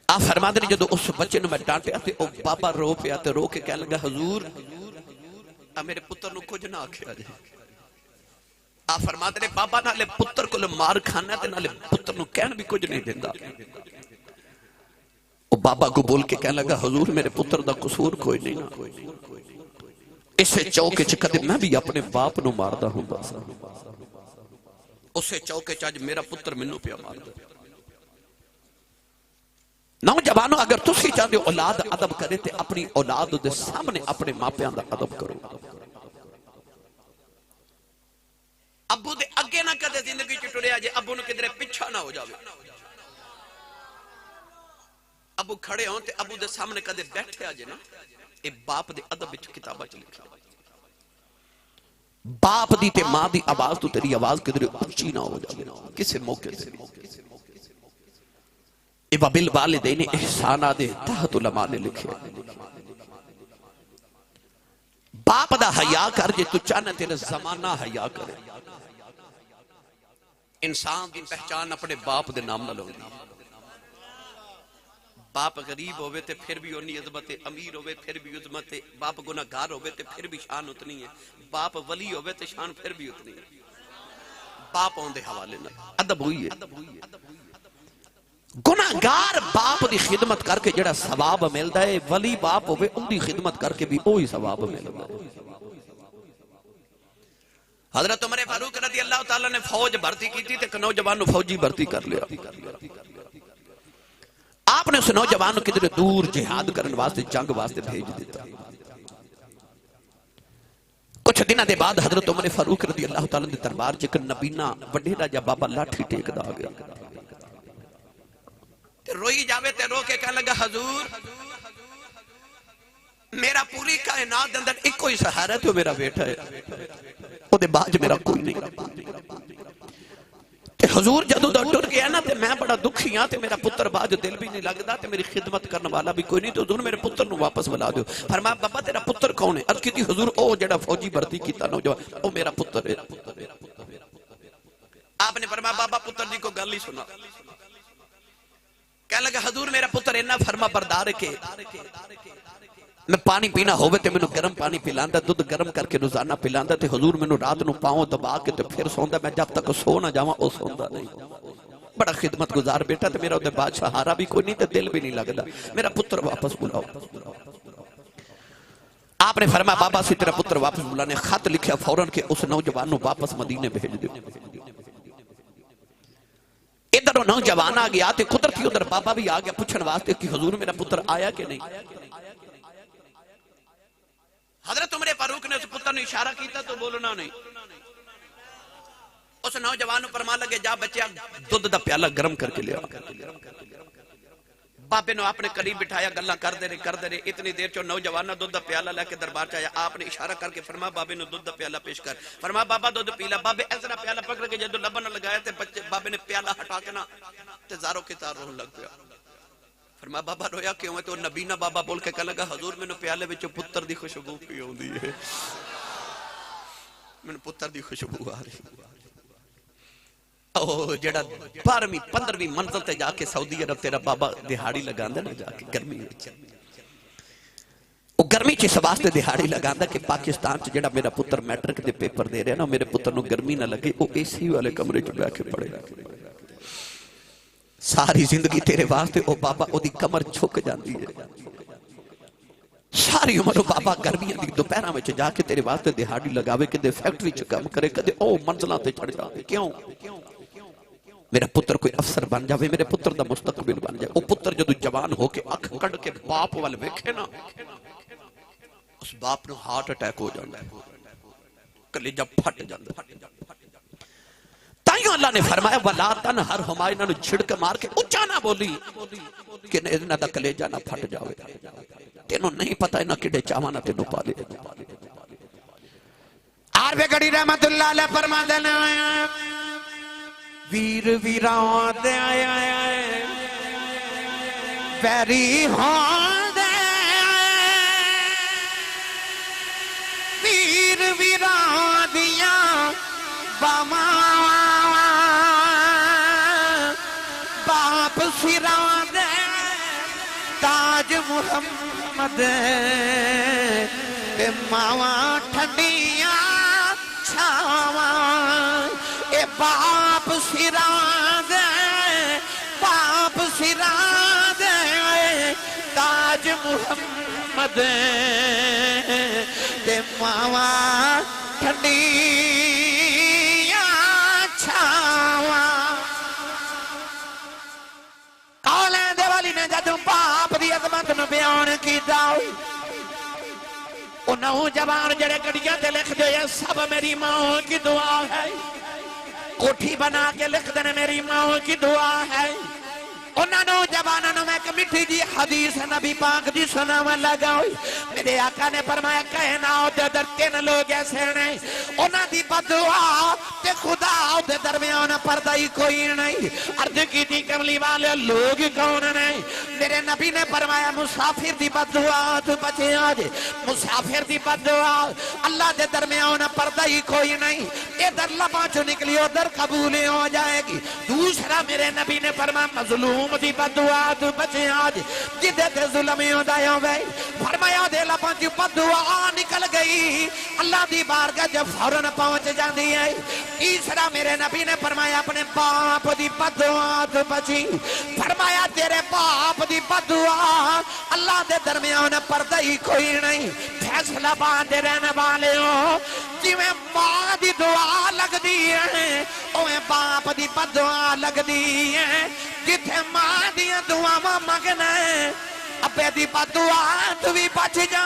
آپ فرماتے ہیں جدو اس بچے نو میں ڈانٹے آتے او بابا رو پہ آتے رو کے کہنے لگا حضور میرے پتر نو کچھ نہ آکھیا جائے آپ فرماتے ہیں بابا نالے پتر کو لے مار کھانا تے نالے پتر نو کہن بھی کچھ نہیں دیندہ او بابا کو بول کے کہنے لگا حضور میرے پتر دا قصور کوئی نہیں اسے چوکے چکتے میں بھی اپنے باپ نو ماردہ ہوں باسا اسے چوکے چاج میرا پتر منو پیا ماردہ نوجوانوں اگر تسی چاہتے ہو اولاد ادب کرے تے اپنی اولاد دے سامنے اپنے ماں پیاں دا ادب کرو ابو دے اگے نہ کدے زندگی چٹڑیا جے ابو نے کدھرے پچھا نہ ہو جاوے ابو کھڑے ہوں تے ابو دے سامنے کدے بیٹھے آجے نا اے باپ دے ادب وچ کتابہ چ لکھا باپ دی تے ماں دی آواز تو تیری آواز کدھرے اونچی نہ ہو جاوے کسے موقع سے وَبِالْوَالِدَيْنِ احسانہ دے تحت علماء نے لکھے باپ دا حیا کر جے تو چاہنا تیرے زمانہ حیا کرے انسان دی پہچان اپنے باپ دے نام نہ لوگی باپ غریب ہوئے تے پھر بھی انہی عظمت ہے، امیر ہوئے پھر بھی عظمت ہے، باپ گناہگار ہوئے تے پھر بھی شان اتنی ہے، باپ ولی ہوئے تے شان پھر بھی اتنی ہے۔ باپ ہون دے حوالے نہ ادب ہوئی ہے۔ گناہگار باپ دی خدمت کر کے جڑا ثواب ملدا ہے، ولی باپ ہوئے ان دی خدمت کر کے بھی وہی ثواب ملدا ہے۔ حضرت عمر فاروق رضی اللہ تعالیٰ نے فوج بھرتی کی تھی تے ایک نوجوان نو فوجی بھرتی کر لیا۔ آپ نے اس نوجوان کو کدھر دور جہاد کرن واسطے جنگ واسطے بھیج دیتا۔ کچھ دنہ دے بعد حضرت عمر فاروق رضی اللہ تعالیٰ نے دربار چکر نبینا وڈیرا جا بابا لاٹھی ٹیک دا گیا۔ روئی جاوے تے رو کے کہنے لگا حضور میرا پوری کائنات اندر ایک کوئی سہارا تو میرا بیٹا ہے، او دے باج میرا کوئی نہیں۔ تے حضور جدو دا ٹر گیا نا تے میں بڑا دکھی ہاں تے میرا پتر باج دل بھی نہیں لگدا تے میری خدمت کرنے والا بھی کوئی نہیں، تو حضور میرے پتر نو واپس بلا دیو۔ فرمایا بابا تیرا پتر کون ہے؟ عرض کی تھی حضور او جڑا فوجی بھرتی کیتا نوجوان او میرا پتر ہے۔ آپ نے فرمایا بابا پتر جی کو گل ہی سنا۔ کہنے لگا حضور میرا پتر اینا فرما بردار ہے کہ میں پانی پینا ہوئے تے میں نو گرم پانی پلاندا، دودھ گرم کر کے روزانہ پلاندا تے حضور میں نو رات نو پاؤں دبا کے تے پھر سوندا، میں جب تک سو نہ جاواں او سوندا نہیں۔ بڑا خدمت گزار بیٹا تے میرا دے بعد سہارا بھی کوئی نہیں تے دل بھی نہیں لگدا، میرا پتر واپس بلاؤ۔ آپ نے فرمایا بابا سی تیرا پتر واپس بلانے، خط لکھیا فوراً کہ اس نوجوان نو واپس مدینے بھیج دیو۔ ادھر وہ نوجوان آ گیا تے قدرتی ادھر بابا بھی آ گیا پوچھن واسطے کہ حضور میرا پتر آیا کہ نہیں۔ حضرت عمر فاروق نے اس پتر نے اشارہ کیتا تو بولنا نہیں۔ اس نوجوان فرمان لگے جا بچیا دودھ دا پیالہ گرم کر کے لیا۔ بابے نے اپنے قریب بٹھایا، گلاں کر دے رہے، اتنی دیر چو نوجوان دودھ دا پیالہ لے کے دربار چاہیا۔ آپ نے اشارہ کر کے فرمایا بابے نے دودھ دا پیالہ پیش کر۔ فرمایا بابا دودھ پیلا۔ بابے ایسا پیالہ پکڑ کے جدو لبن لگایا تے بابے نے پیالہ ہٹا کے نا تے زاروں کے تار روح لگ گیا۔ فرمایا بابا رویا کیوں ہے؟ تو نبینا بابا بول کے کہا لگا حضور میں نے پیالے وچ پتر دی خوشبو پی ہوندی ہے، میں نے پتر دی خوشبو آ رہی۔ او جڑا 12ویں 15ویں منزل تے جا کے سعودی عرب تیرا بابا دہاڑی لگاندا نا جا کے گرمی وچ، او گرمی چ اس واسطے دہاڑی لگاندا کہ پاکستان چ جڑا میرا پتر میٹرک دے پیپر دے رہا نا میرے پتر نو گرمی نہ لگے، او اے سی والے کمرے چ بیٹھ کے پڑھے۔ ساری زندگی تیرے واسطے او بابا او دی کمر جھک جاندی ہے، ساری عمر او بابا گرمیاں دی دوپہراں وچ جا کے تیرے واسطے دہاڑی لگاوے، کدے فیکٹری چ کام کرے، کدے او منزلاں تے چڑھ جاندے۔ کیوں؟ میرا پتر کوئی افسر بن جاوے، میرے پتر دا مستقبل بن جائے۔ او پتر جدو جوان ہو کے اکھ کڈ کے باپ وال ویکھے نا، اس باپ نو ہارٹ اٹیک ہو جاندا ہے، کلیجہ پھٹ جاندا ہے۔ تائیوں اللہ نے فرمایا وَلَا تَنْهَرْهُمَا، انہاں نو چھڑک مار کے اونچا نہ بولی کہ انہاں دا کلیجہ نہ پھٹ جاوے، تینوں نہیں پتہ انہاں کڈے چاواں نہ تینوں پالے۔ عارف گڑھی رحمت اللہ علیہ فرماندے نے ویر ویراں دے ویری ہون دے ویر ویراں دیاں باواں باپ سراں دے تاج محمد اے ماواں ٹھنڈیاں چھاواں، اے باپ سراں دے باپ سراں دے تاج محمد اے ماواں ٹھنڈیاں چھاواں۔ کالیں دے والی نے جدوں باپ دی عظمت نو بیان کیتا، او نوجوان جڑے گڑیاں تے لکھ دے سب میری ماں کی دعا ہے، کوٹھی بنا کے لکھ دینے میری ماں کی دعا ہے۔ انہاں نوجوانوں میں ایک میٹھی جی حدیث نبی پاک دی سناون لگا ہوئی، میرے آقا نے فرمایا کائنات دے اندر 3 لوگ ایسے ہیں، انہاں دی بددعا تے خدا دے درمیان پردہ ہی کوئی نہیں. عرض کی تھی کملی والے لوگ کون نہیں؟ میرے نبی نے فرمایا مسافر دی بددعا تو بچے آج. مسافر دی بددعا اللہ دے درمیان پردہ ہی کوئی نہیں. ادھر لباں چو نکلی ادھر قبول ہو جائے گی. دوسرا میرے نبی نے فرمایا مظلوم دی بددعا تو بچے آج. جدے تے ظلم ہوتا ہے بھائی فرمایا دے لباں چو بددعا نکل گئی اللہ دی بارگاہ جب فوراً پہنچ جاندی ہے. تیسرا میرے نبی نے فرمایا اپنے باپ دی بددعا تو بچی. فرمایا تیرے باپ دی بددعا اللہ دے درمیان پردہ ہی کوئی نہیں. فیصلہ باندھے رہنے والے ہو جی میں ماں دی دعا لگ دی ہے اوہ باپ دی بددعا لگ دی ہے. جتھے ماں دی دعا مانگنا ہے ابے دی بددعا تو بھی بچ جا.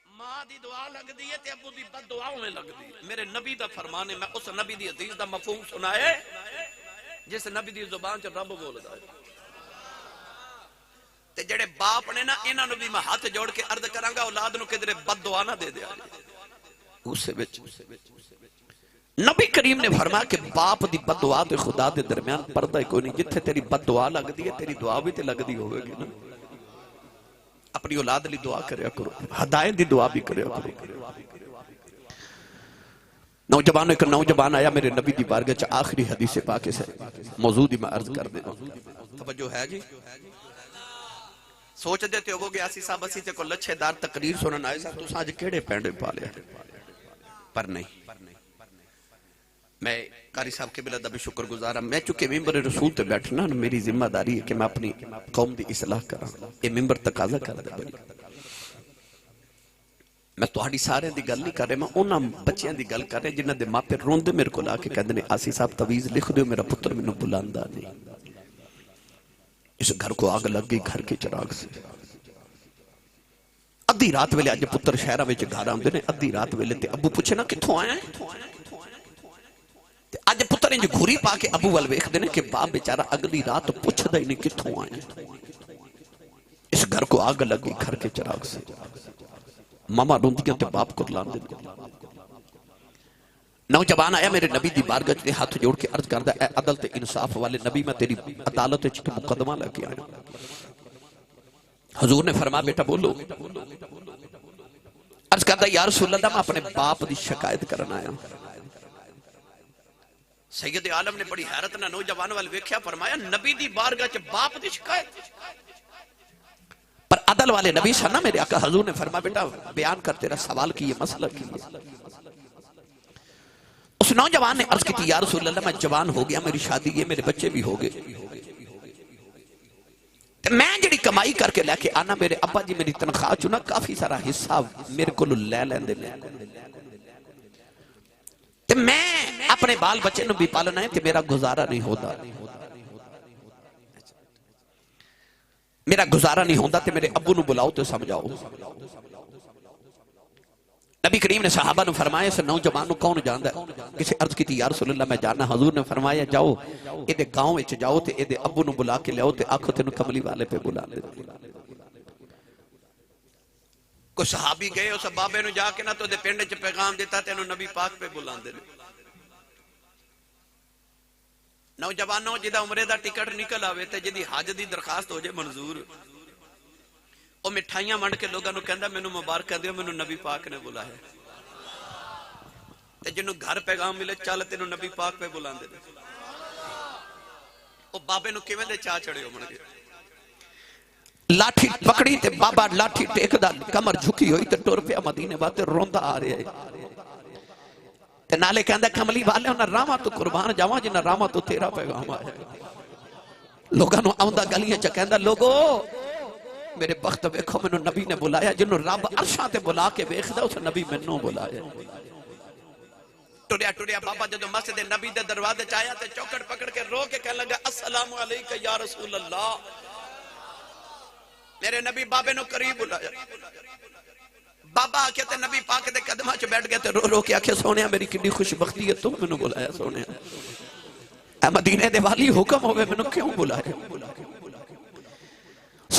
ماں دی دعا لگ دی ہے تے ابو دی بد دعاوں میں لگ دی. میرے نبی دا فرمانے میں اس نبی دی حدیث دا مفہوم سنائے جس نبی دی زبان چ رب بولدا ہے. تے جڑے باپ نے نا انہاں نو بھی میں ہاتھ جوڑ کے عرض کراں گا اولاد نو کدھر بد دعا نہ دے دیا اس وچ. نبی کریم نے فرمایا کہ باپ دی بد دعا تے خدا دے درمیان پردہ کوئی نہیں. جتھے تیری بد دعا لگ دی ہے تیری دعا بھی تے لگ دی ہوے گی نا. اپنی اولاد لی دعا کریا کرو ہدایت دی دعا بھی کریا کرو. نوجوانوں ایک نوجوان آیا میرے نبی دی بارگاہ چ آخری حدیث پاک سے موضوع دی میں عرض کر دے. توجہ ہے جی؟ سوچ دیتے ہو گے آسی صاحب اسی تے کو لچھے دار تقریر سنن آئے سا تو ساج کیڑے پینڈے پالے پر نہیں. میں قاری صاحب کے بلد ابھی شکر گزارا. میں چونکہ ممبر رسول تے بیٹھنا میری ذمہ داری ہے کہ میں اپنی قوم دی اصلاح کراں. یہ ممبر تقاضا کر دے بڑی. میں تہاڈی سارے دی گل نہیں کر رہا میں انہاں بچیاں دی گل کر رہا جنہاں دے ماں پے روندے میرے کول آ کے کہندے نے آسی صاحب تعویذ لکھ دیو میرا پتر مینوں بلاندا نہیں. اس گھر کو آگ لگ گئی گھر کے چراغ سے. ادھی رات ویلے اج پتر شہراں وچ گھر آندے نے ادھی رات ویلے تے ابو پوچھے نا کتھوں آیا ہے. اج پتر انج گھوری پا کے ابو ول ویکھدے نے کہ باپ بیچارہ اگلی رات پوچھدا ہی نہیں کتھوں آیا. اس گھر کو آگ لگ گئی گھر کے چراغ سے. ماما روندیاں تے باپ کو لاندے. نوجوان آیا میرے نبی دی بارگاہ تے ہاتھ جوڑ کے عرض کردا اے عدل تے انصاف والے نبی میں تیری عدالت وچ مقدمہ لے کے آیا. حضور نے فرمایا بیٹا بولو. عرض کردا یا رسول اللہ میں اپنے باپ دی شکایت کرنا آیا. سید عالم نے بڑی حیرت نہ نوجوان وال ویکھیا فرمایا نبی دی بارگاہ چ باپ دی شکایت. پر عدل والے نبی سن نا میرے آقا حضور نے فرمایا بیٹا بیان کر تیرا سوال کی یہ مسئلہ کی ہے. اس نوجوان نے عرض کی یا رسول اللہ میں جوان ہو گیا میری شادی ہے میرے بچے بھی ہو گئے میں جڑی کمائی کر کے لے کے آنا میرے ابا جی میری تنخواہ چنا کافی سارا حصہ میرے کو لے لیندے نے. میں اپنے بال بچے نو بھی پالنا ہے تے میرا گزارا نہیں ہوتا. میرا گزارا نہیں ہوتا تے میرے ابو نو بلاؤ تے سمجھاؤ. نبی کریم نے صحابہ نے فرمایا اس نوجوان نو کون جاندا ہے. کسی عرض کی تھی یا رسول اللہ میں جاننا. حضور نے فرمایا جاؤ اے دے گاؤں وچ جاؤ تے اے دے ابو نو بلا کے لیاؤ تے آکھو تینو کملی والے پہ بلا دے. کوئی صحابی گئے اس بابے نو جا کے نہ تو دے پنڈ چ پیغام دیتا تینو نبی پاک پہ بلاندے نے. نوجوانوں جدا عمرے دا ٹکٹ نکل آوے تے جدی حج دی درخواست ہو جائے منظور او مٹھائیاں منڈ کے لوگاں نو کہندا مینوں مبارک دیو مینوں نبی پاک نے بلایا. تے جنوں گھر پیغام ملے چل تینوں نبی پاک پہ بلاندے نے. او بابے نو کیویں دے چا چڑھے ہون گے. لاٹھی پکڑی تے بابا لاٹھی ٹیکدا کمر جھکی ہوئی تے ٹر پیا مدینے واتے روندا آ رہا ہے. تے نالے کہندا کملی والے انہاں راواں تو قربان جاواں جنہاں راواں تو تیرا پیغام آیا. لوگاں نو آوندا گلیاں چ کہندا لوگو میرے بخت ویکھو مینوں نبی نے بلایا جنوں رب عرشاں تے بلا کے ویکھدا اس نبی مینوں بلایا. ٹریا ٹریا بابا جدو مسجد نبی دے دروازے چ آیا تے چوکٹ پکڑ کے رو کے کہنے لگا السلام علیکہ یا رسول اللہ. میرے نبی بابے نو قریب بلایا. بابا آکھے تے نبی پاک دے قدمہ چ بیٹھ گئے تے رو رو کے آکھے سونیا میری کتنی خوش بختی ہے تم مینوں بلایا. سونیا اے مدینے دے والی حکم ہوئے مینوں کیوں بلایا.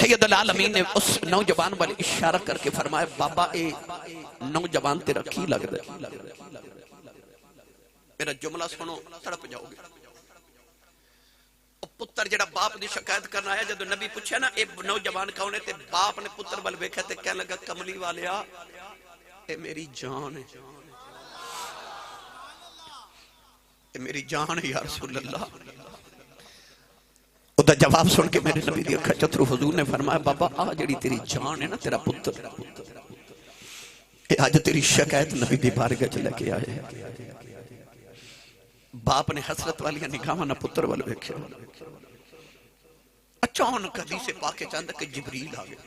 سید العالمین نے اس نوجوان والے اشارہ کر کے فرمایا بابا اے نوجوان تیرا کی لگ دے، میرا جملہ سنو تڑپ جاؤ گے۔ پتر جڑا باپ دی شکایت کرنا ہے، جدو نبی پوچھے نا اے نوجوان کون ہے تے باپ نے پتر بل ویکھا تے کہنے لگا کملی والیا اے میری جان ہے، اے میری جان ہے یا رسول اللہ۔ دا جواب سن کے میرے نبی دی اکھا چترو حضور نے فرمایا بابا آ جڑی تیری جان ہے نا تیرا پتر، اے آج تیری شکایت نبی دی بارگاہ چ لے کے آئے۔ باپ نے حسرت والی نگاہ نہ پتر والے ویکھیا، اچانک حدیث پاک چاہتا کہ جبریل آ گیا۔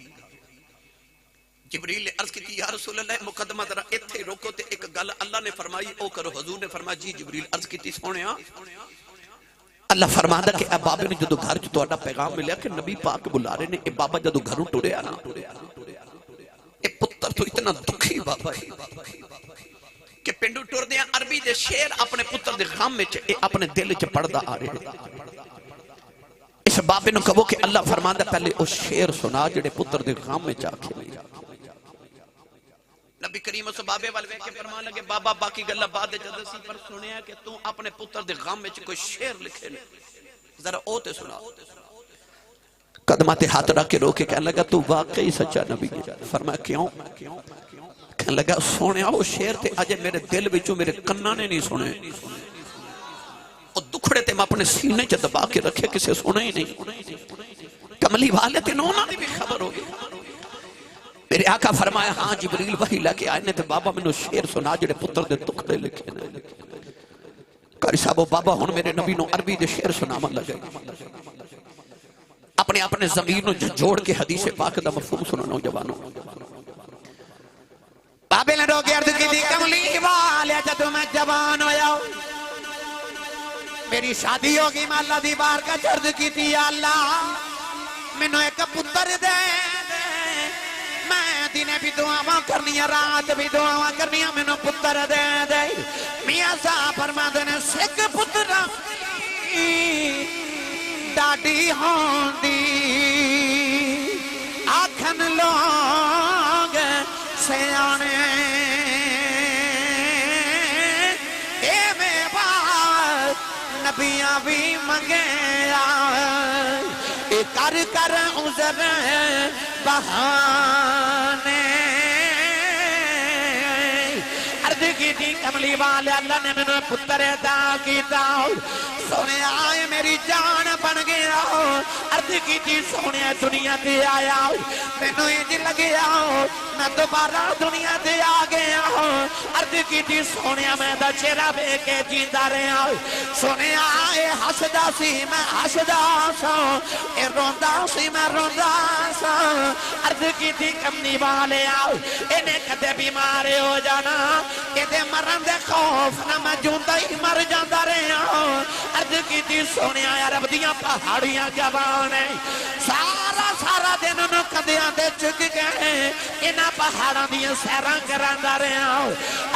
جبریل نے عرض کی یا رسول اللہ مقدمہ ذرا ایتھے روکو تے ایک گل اللہ نے فرمائی او کرو۔ حضور نے فرمایا جی جبریل عرض کی سونیا اللہ فرماتا کہ اے بابے نے جدو گھر چ پیغام ملیا کہ نبی پاک بلا رہے نے، اے بابا جدو گھروں ٹریا نا اے پتر تو اتنا دکھی بابا ہے کہ پنڈو ٹر دیا عربی دے شیر اپنے پتر دے غم میں اپنے دل چ پڑھدا آ رہے ہیں۔ اس بابے نو کہو کہ اللہ فرماندا پہلے اس شیر سنا جڑے پتر دے غم میں آکھے نہیں۔ نبی کریم اس بابے والے ویکھ کے فرمان لگے بابا باقی گلاں بعد جد سی پر سنیا کہ تو اپنے پتر دے غم وچ کوئی شیر لکھے نے، ذرا او تے سنا۔ قدماں تے ہاتھ رکھ کے رو کے کہنے لگا تو واقعی سچا نبی ہے۔ فرمایا کیوں؟ کہنے لگا سونیا وہ شیر تے اجے میرے دل وچوں میرے کناں نے نہیں سنے، او دکھڑے تے میں اپنے سینے چ دبا کے رکھے کسے سنے ہی نہیں۔ کملی والے تے نونا دی بھی خبر ہو گئی۔ میرے آقا فرمایا ہاں جبریل وحی لے کے آئے نے تے بابا میں نے شیر سنا جڑے پتر دے ٹکڑے لکھے نے۔ قاری صاحب بابا ہن میرے نبی نو عربی دے شیر سناون لگے، اپنے ضمیر نو جوڑ کے حدیث پاک دا مفہوم سنو نوجوانوں۔ بابے نے روکے عرض کی تھی کملی والے جدو میں جوان ہویا میری شادی ہوگی میں اللہ دی بار کا عرض کی تھی یا اللہ میں نے ایک پتر دے میں دینے بھی دعاواں کرنی رات بھی دعاواں کرنی میں نے پتر دے دے میاں صاحب فرما دینے سکھ پتر ڈاڈی ہون دی آکھن لوگ سیانے اے میں بات نبیاں بھی منگیا اے کر کر عذر بہانے عرض کی تھی کملی والے اللہ نے میں نے پتر عطا کیتا سونے آئے میری جان بن گیا عرض کی تھی سونے دنیا تے آیا میں نے انج لگیا میں دوبارہ دنیا تے آ گیا عرض کی تھی سونے میں دا چہرہ بے کے جیندہ رہا سونے آئے حسدہ سی میں حسدہ سا اے روندہ سی میں روندہ سا عرض کی تھی کملی والے آؤ انہیں کدے بیمارے ہو جانا کہ مرن دے خوف نہ میں جوندہ ہی مر جاندہ رہا عرض کی تھی سونے آیا رب دیاں پہاڑیاں جوانے سارا دن انہوں کدیاں دے چک گئے انہاں پہاڑاں دیاں سیران کراندہ رہا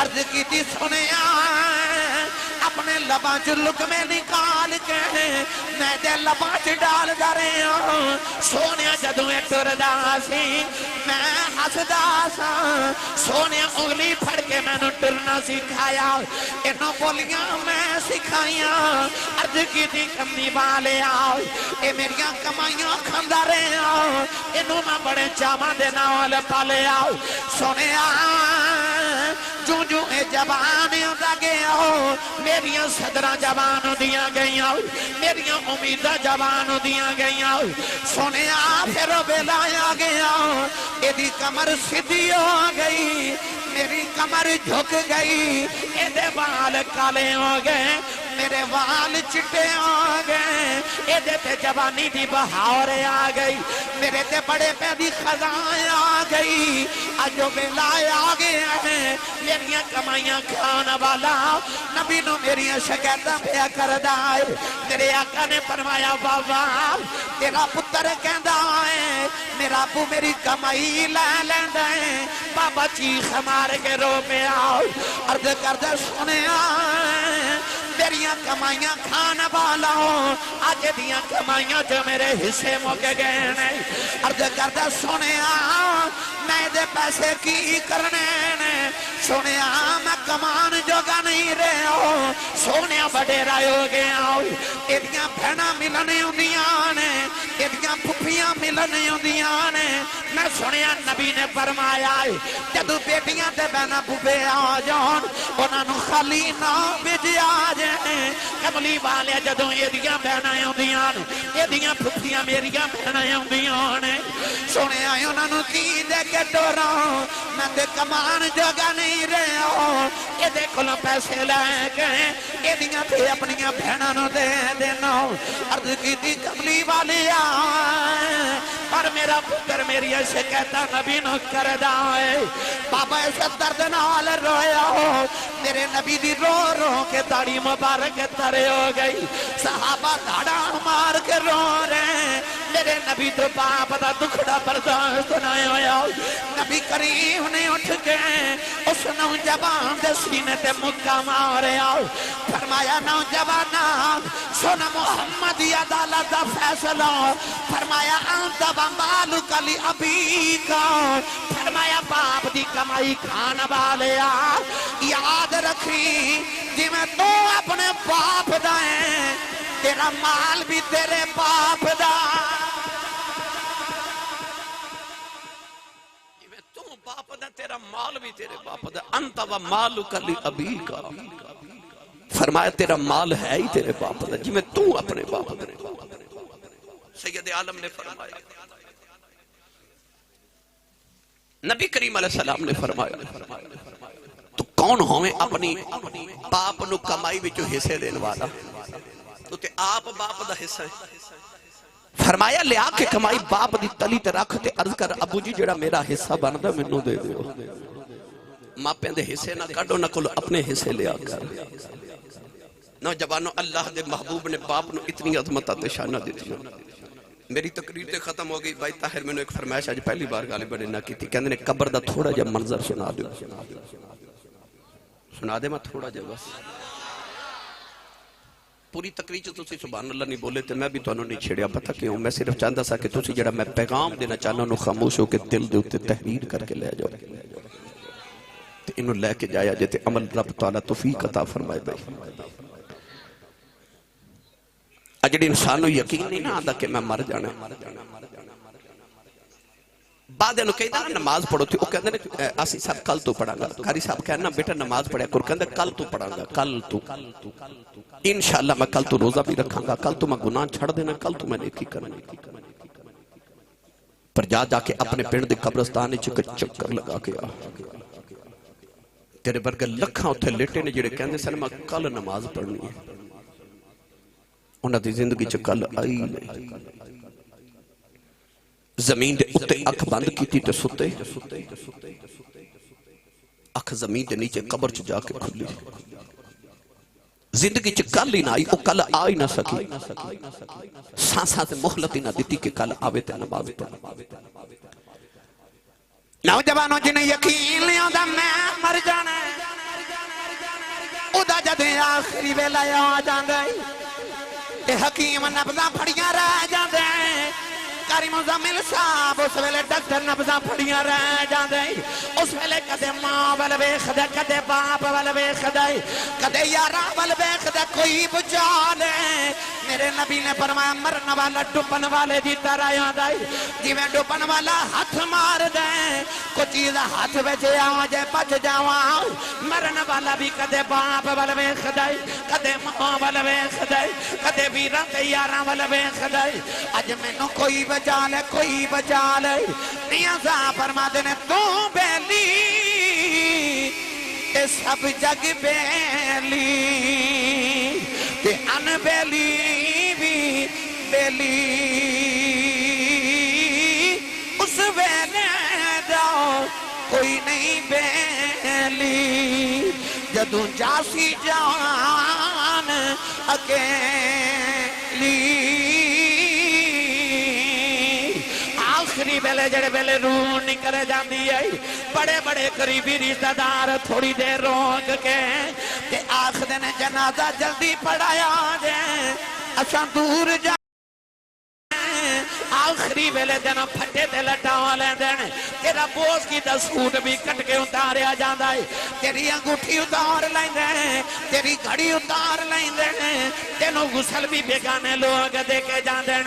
عرض کی تھی سونے آئے اپنے لباں چ لکمے نکال کے میں دے لباں چ ڈال دا رہا سونے جدوں ایک ٹردا سی میں ہسدا سا سونے انگلی پھڑ کے میں نے ٹرنا سکھایا انہوں بولیاں میں سکھائیاں عرض کی تھی کملی والے آؤ اے میریاں کمائیاں کھاندہ رہے آؤ انہوں میں بڑے چاواں دے نال پالے آؤ سونے آؤ جو اے جوان ہوتا گیا ہو میریاں صدرہ جوان دیا گئی ہو میریاں امیدہ جوان دیا گئی ہو سونے پھر بیلا آ گیا ہو ایدی کمر سدھی ہو گئی میری کمر جھک گئی ایدے وال کالے ہو گئے میرے وال چٹے ہو گئے ایدے تے جوانی دی بہار آ گئی میرے تے بڑے پیدی خزائیں آ گئی آجو بیلا آ گیا ہے میریاں کمائیاں کھانا والا نبی نو میریاں شکایتاں پیا کر دائے میرے آقا نے فرمایا بابا تیرا پتر کہندا ہے میرا ابو میری کمائی لے لیندا ہے بابا چیخ مار کے رو پہ آؤ عرض کردہ سنے آئے میریاں کمائیاں کھانا والا ہوں آج دیاں کمائیاں جو میرے حصے موکے گئے ہیں عرض کردہ سنیا میں دے پیسے کی کرنے نے سنیا میں کمان جو گا نہیں رہے ہو سنیا بڑے رائے ہو گیا ہو ایدیاں بھینا ملنے ہوندیاں نے ایدیاں پھپیاں ملنے ہوندیاں نے میں سنیا نبی نے فرمایا ہے جدو بیٹیاں تے بہنا پھپے آ جان انہاں نو خالی نہ بھیجے آ جائیں کملی والے جدو ایدیاں بہنا ہوندیاں نے ایدیاں پھپیاں میریاں بہنا ہوندیاں نے سنیا انہاں نو کی دے کے ڈورا میں دے کمان جگہ نہیں رہے ہو یہ دے کلوں پیسے لے گئے یہ دیاں تھے اپنیاں بہنوں نو دے دینا عرض کی تھی کملی والی آئے پر میرا پتر میری ایسے کہتا نبی نو کردہ ہے بابا ایسے درد نال رویا ہو میرے نبی دی رو رو کے داڑھی مبارک ترے ہو گئی صحابہ داڑھا مار کے رو رہے میرے نبی تو باپ دا دکھڑا برداشت نہ ہویا نبی کریم نے اٹھ کے اس نوجوان دے سینے تے مکہ ماریا فرمایا نوجوانا سن محمد عدالت دا فیصلہ فرمایا انت و مالک لی ابیکا فرمایا باپ دی کمائی کھانا والیا یاد رکھی جی میں تو اپنے باپ دائیں تیرا مال بھی تیرے باپ دا باپ دا تیرا مال بھی تیرے باپ دا انت و مالک لی ابیکا فرمایا تیرا مال ہے ہی تیرے باپ دا جی میں تو اپنے باپ دا سید عالم نے فرمایا نبی کریم علیہ السلام نے فرمایا تو کون ہوئے اپنی باپ نو کمائی بھی جو حصے دین والا تو تے آپ باپ دا حصہ ہے فرمایا لیا کے کمائی باپ دی تلی تے رکھ تے عرض کر ابو جی جڑا میرا حصہ بندا مینوں دے دیو ماپیں دے حصے نہ کڈو نہ کول اپنے حصے لیا کر نوجوانوں اللہ دے محبوب نے باپ نو اتنی عظمت تے شان دتی میری تقریر تے ختم ہو گئی بھائی طاہر میں نے ایک فرمائش آج پہلی بار غالب نے نہ کی تھی کہندے نے قبر دا تھوڑا جا منظر سنا دیو سنا دے میں تھوڑا جا بس پوری تقریر جو تسی سبحان اللہ نہیں بولے تھے میں بھی تو انہوں نہیں چھڑیا پتہ کیوں میں صرف چاہتا سا کہ تسی جڑا میں پیغام دینا چاہنا انہوں خاموش ہو کے دل دے اتے تحریر کر کے لے جاؤ تو انہوں لے کے جایا جاتے عمل رب تعالیٰ توفیق عطا فرمائے بھائی اجڑی انسانوں یقین نہیں نہ آدھا کہ میں مر جانا بعد انہوں کہتا نا نماز پڑھو تھی وہ کہتے ہیں آسی صاحب کل تو پڑھا گا کاری صاحب کہنا بیٹا نماز پڑھا کر کہتے ہیں کل تو پڑھا گا کل تو انشاءاللہ میں کل تو روزہ بھی رکھاں گا کل تو میں گناہ چھڑ دینا کل تو میں نیکی کرنا پر جا جا کے اپنے پنڈ دے قبرستان چکر لگا کے آ تیرے برگے لکھاں اتھے لیٹے نے جڑے کہندے سن میں کل نماز پڑھنی ہے انہاں دی زندگی چ کل آئی نہیں زمین دے اتے اکھ بند کی تھی تے ستے اکھ زمین دے نیچے قبر چ جا کے کھلی زندگی چ کل ہی نہ آئی او کل آ ہی نہ سکی سانساں تے مہلت ہی نہ دیتی کہ کل آوے تے نماز پڑھ نوجوانوں جنہیں یقین نہیں آدھا میں مر جانا ادا جدیں آخری ویلا آ جاندے اے حکیم نبضاں پھڑیاں رہ جاندے کاری مزمل صاحب اس ویلے ڈاکٹر نبضاں پھڑیاں رہ جاندے اس ویلے کدے ماں ول ویکھ دے کدے باپ ول ویکھ دے کدے یاراں ول ویکھ دے کوئی بچا لے میرے نبی نے فرمایا مرن والا ڈوبن والے دی طرح آندا جویں ڈوبن والا ہاتھ مار دے کوئی چیز ہاتھ وچ آ جے بچ جاواں مرن والا بھی کدے باپ ول ویکھ دے کدے ماں ول ویکھ دے کدے ویراں تے یاراں ول ویکھ دے اج مینوں کوئی بچا لے کوئی بچا لے میاں صاحب فرماتے نے تو بیلی اے سب جگ بیلی تے ان بیلی بھی بیلی اس ویلے جاؤ کوئی نہیں بیلی جدوں جاسی جان اکیلی آخری آخری ویلے جڑے ویلے روح نکل جاندی ہے بڑے بڑے قریبی رشتہ دار تھوڑی دیر روک کے تے آخدے نے جنازہ جلدی پڑھایا جائے اچھا دور جا آخری ویلے دن پھٹے تے لٹاوا لیندے تیرا بوس کی دا سوٹ بھی کٹ کے اتاریا جاندا ہے تیری انگوٹھی اتار لیندے تیری گھڑی اتار لیندے تینوں غسل بھی بیگانے لوگ دے کے جاندے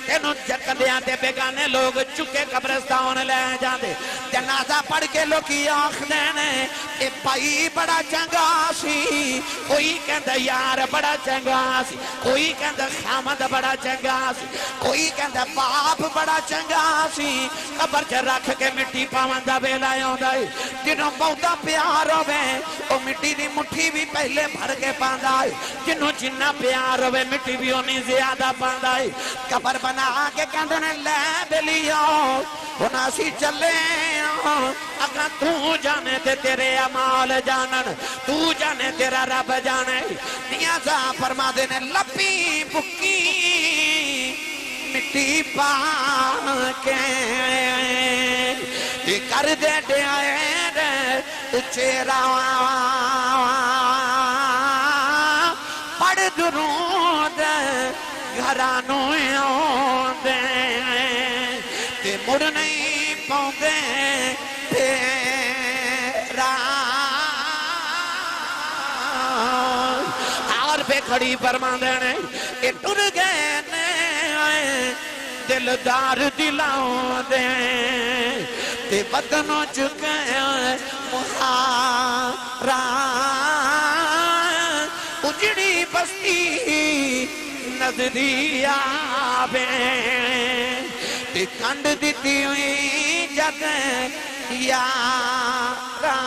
تینوں جکدیاں تے بیگانے لوگ چکے قبرستان لے جاندے جنازہ پڑھ کے لوکی آخدے نے اے بھائی بڑا چنگا سی کوئی کہندا یار بڑا چنگا سی کوئی کہندا خامد بڑا چنگا سی کوئی کہندا باپ بڑا چنگا سی قبر چ رکھ کے مٹی پاون دا ویلا آوندا ہے جنوں بہتا پیار ہوے او مٹی دی مٹھی بھی پہلے بھر کے پاندا ہے جنوں جنہ پیار ہوے مٹی بھی اونی زیادہ پاندا ہے قبر بنا کے کہندے نے لے بلیو ہن اسی چلے اگا تو جانے تے تیرے اعمال جانن تو جانے تیرا رب جانے نیازا فرما دے نے لپی بکی مٹی پا کے کر دے ڈیائر چیرا پڑھ درود گھرانوں آندے تے مڑ نہیں پاؤندے تیرا اور پہ کھڑی فرما دینے کہ ٹر گئے دلدار دلاؤں دے تے وطنوں چکے مہارا اجڑی بستی نظری آبے تے کنڈ دیتی ہوئی جد یارا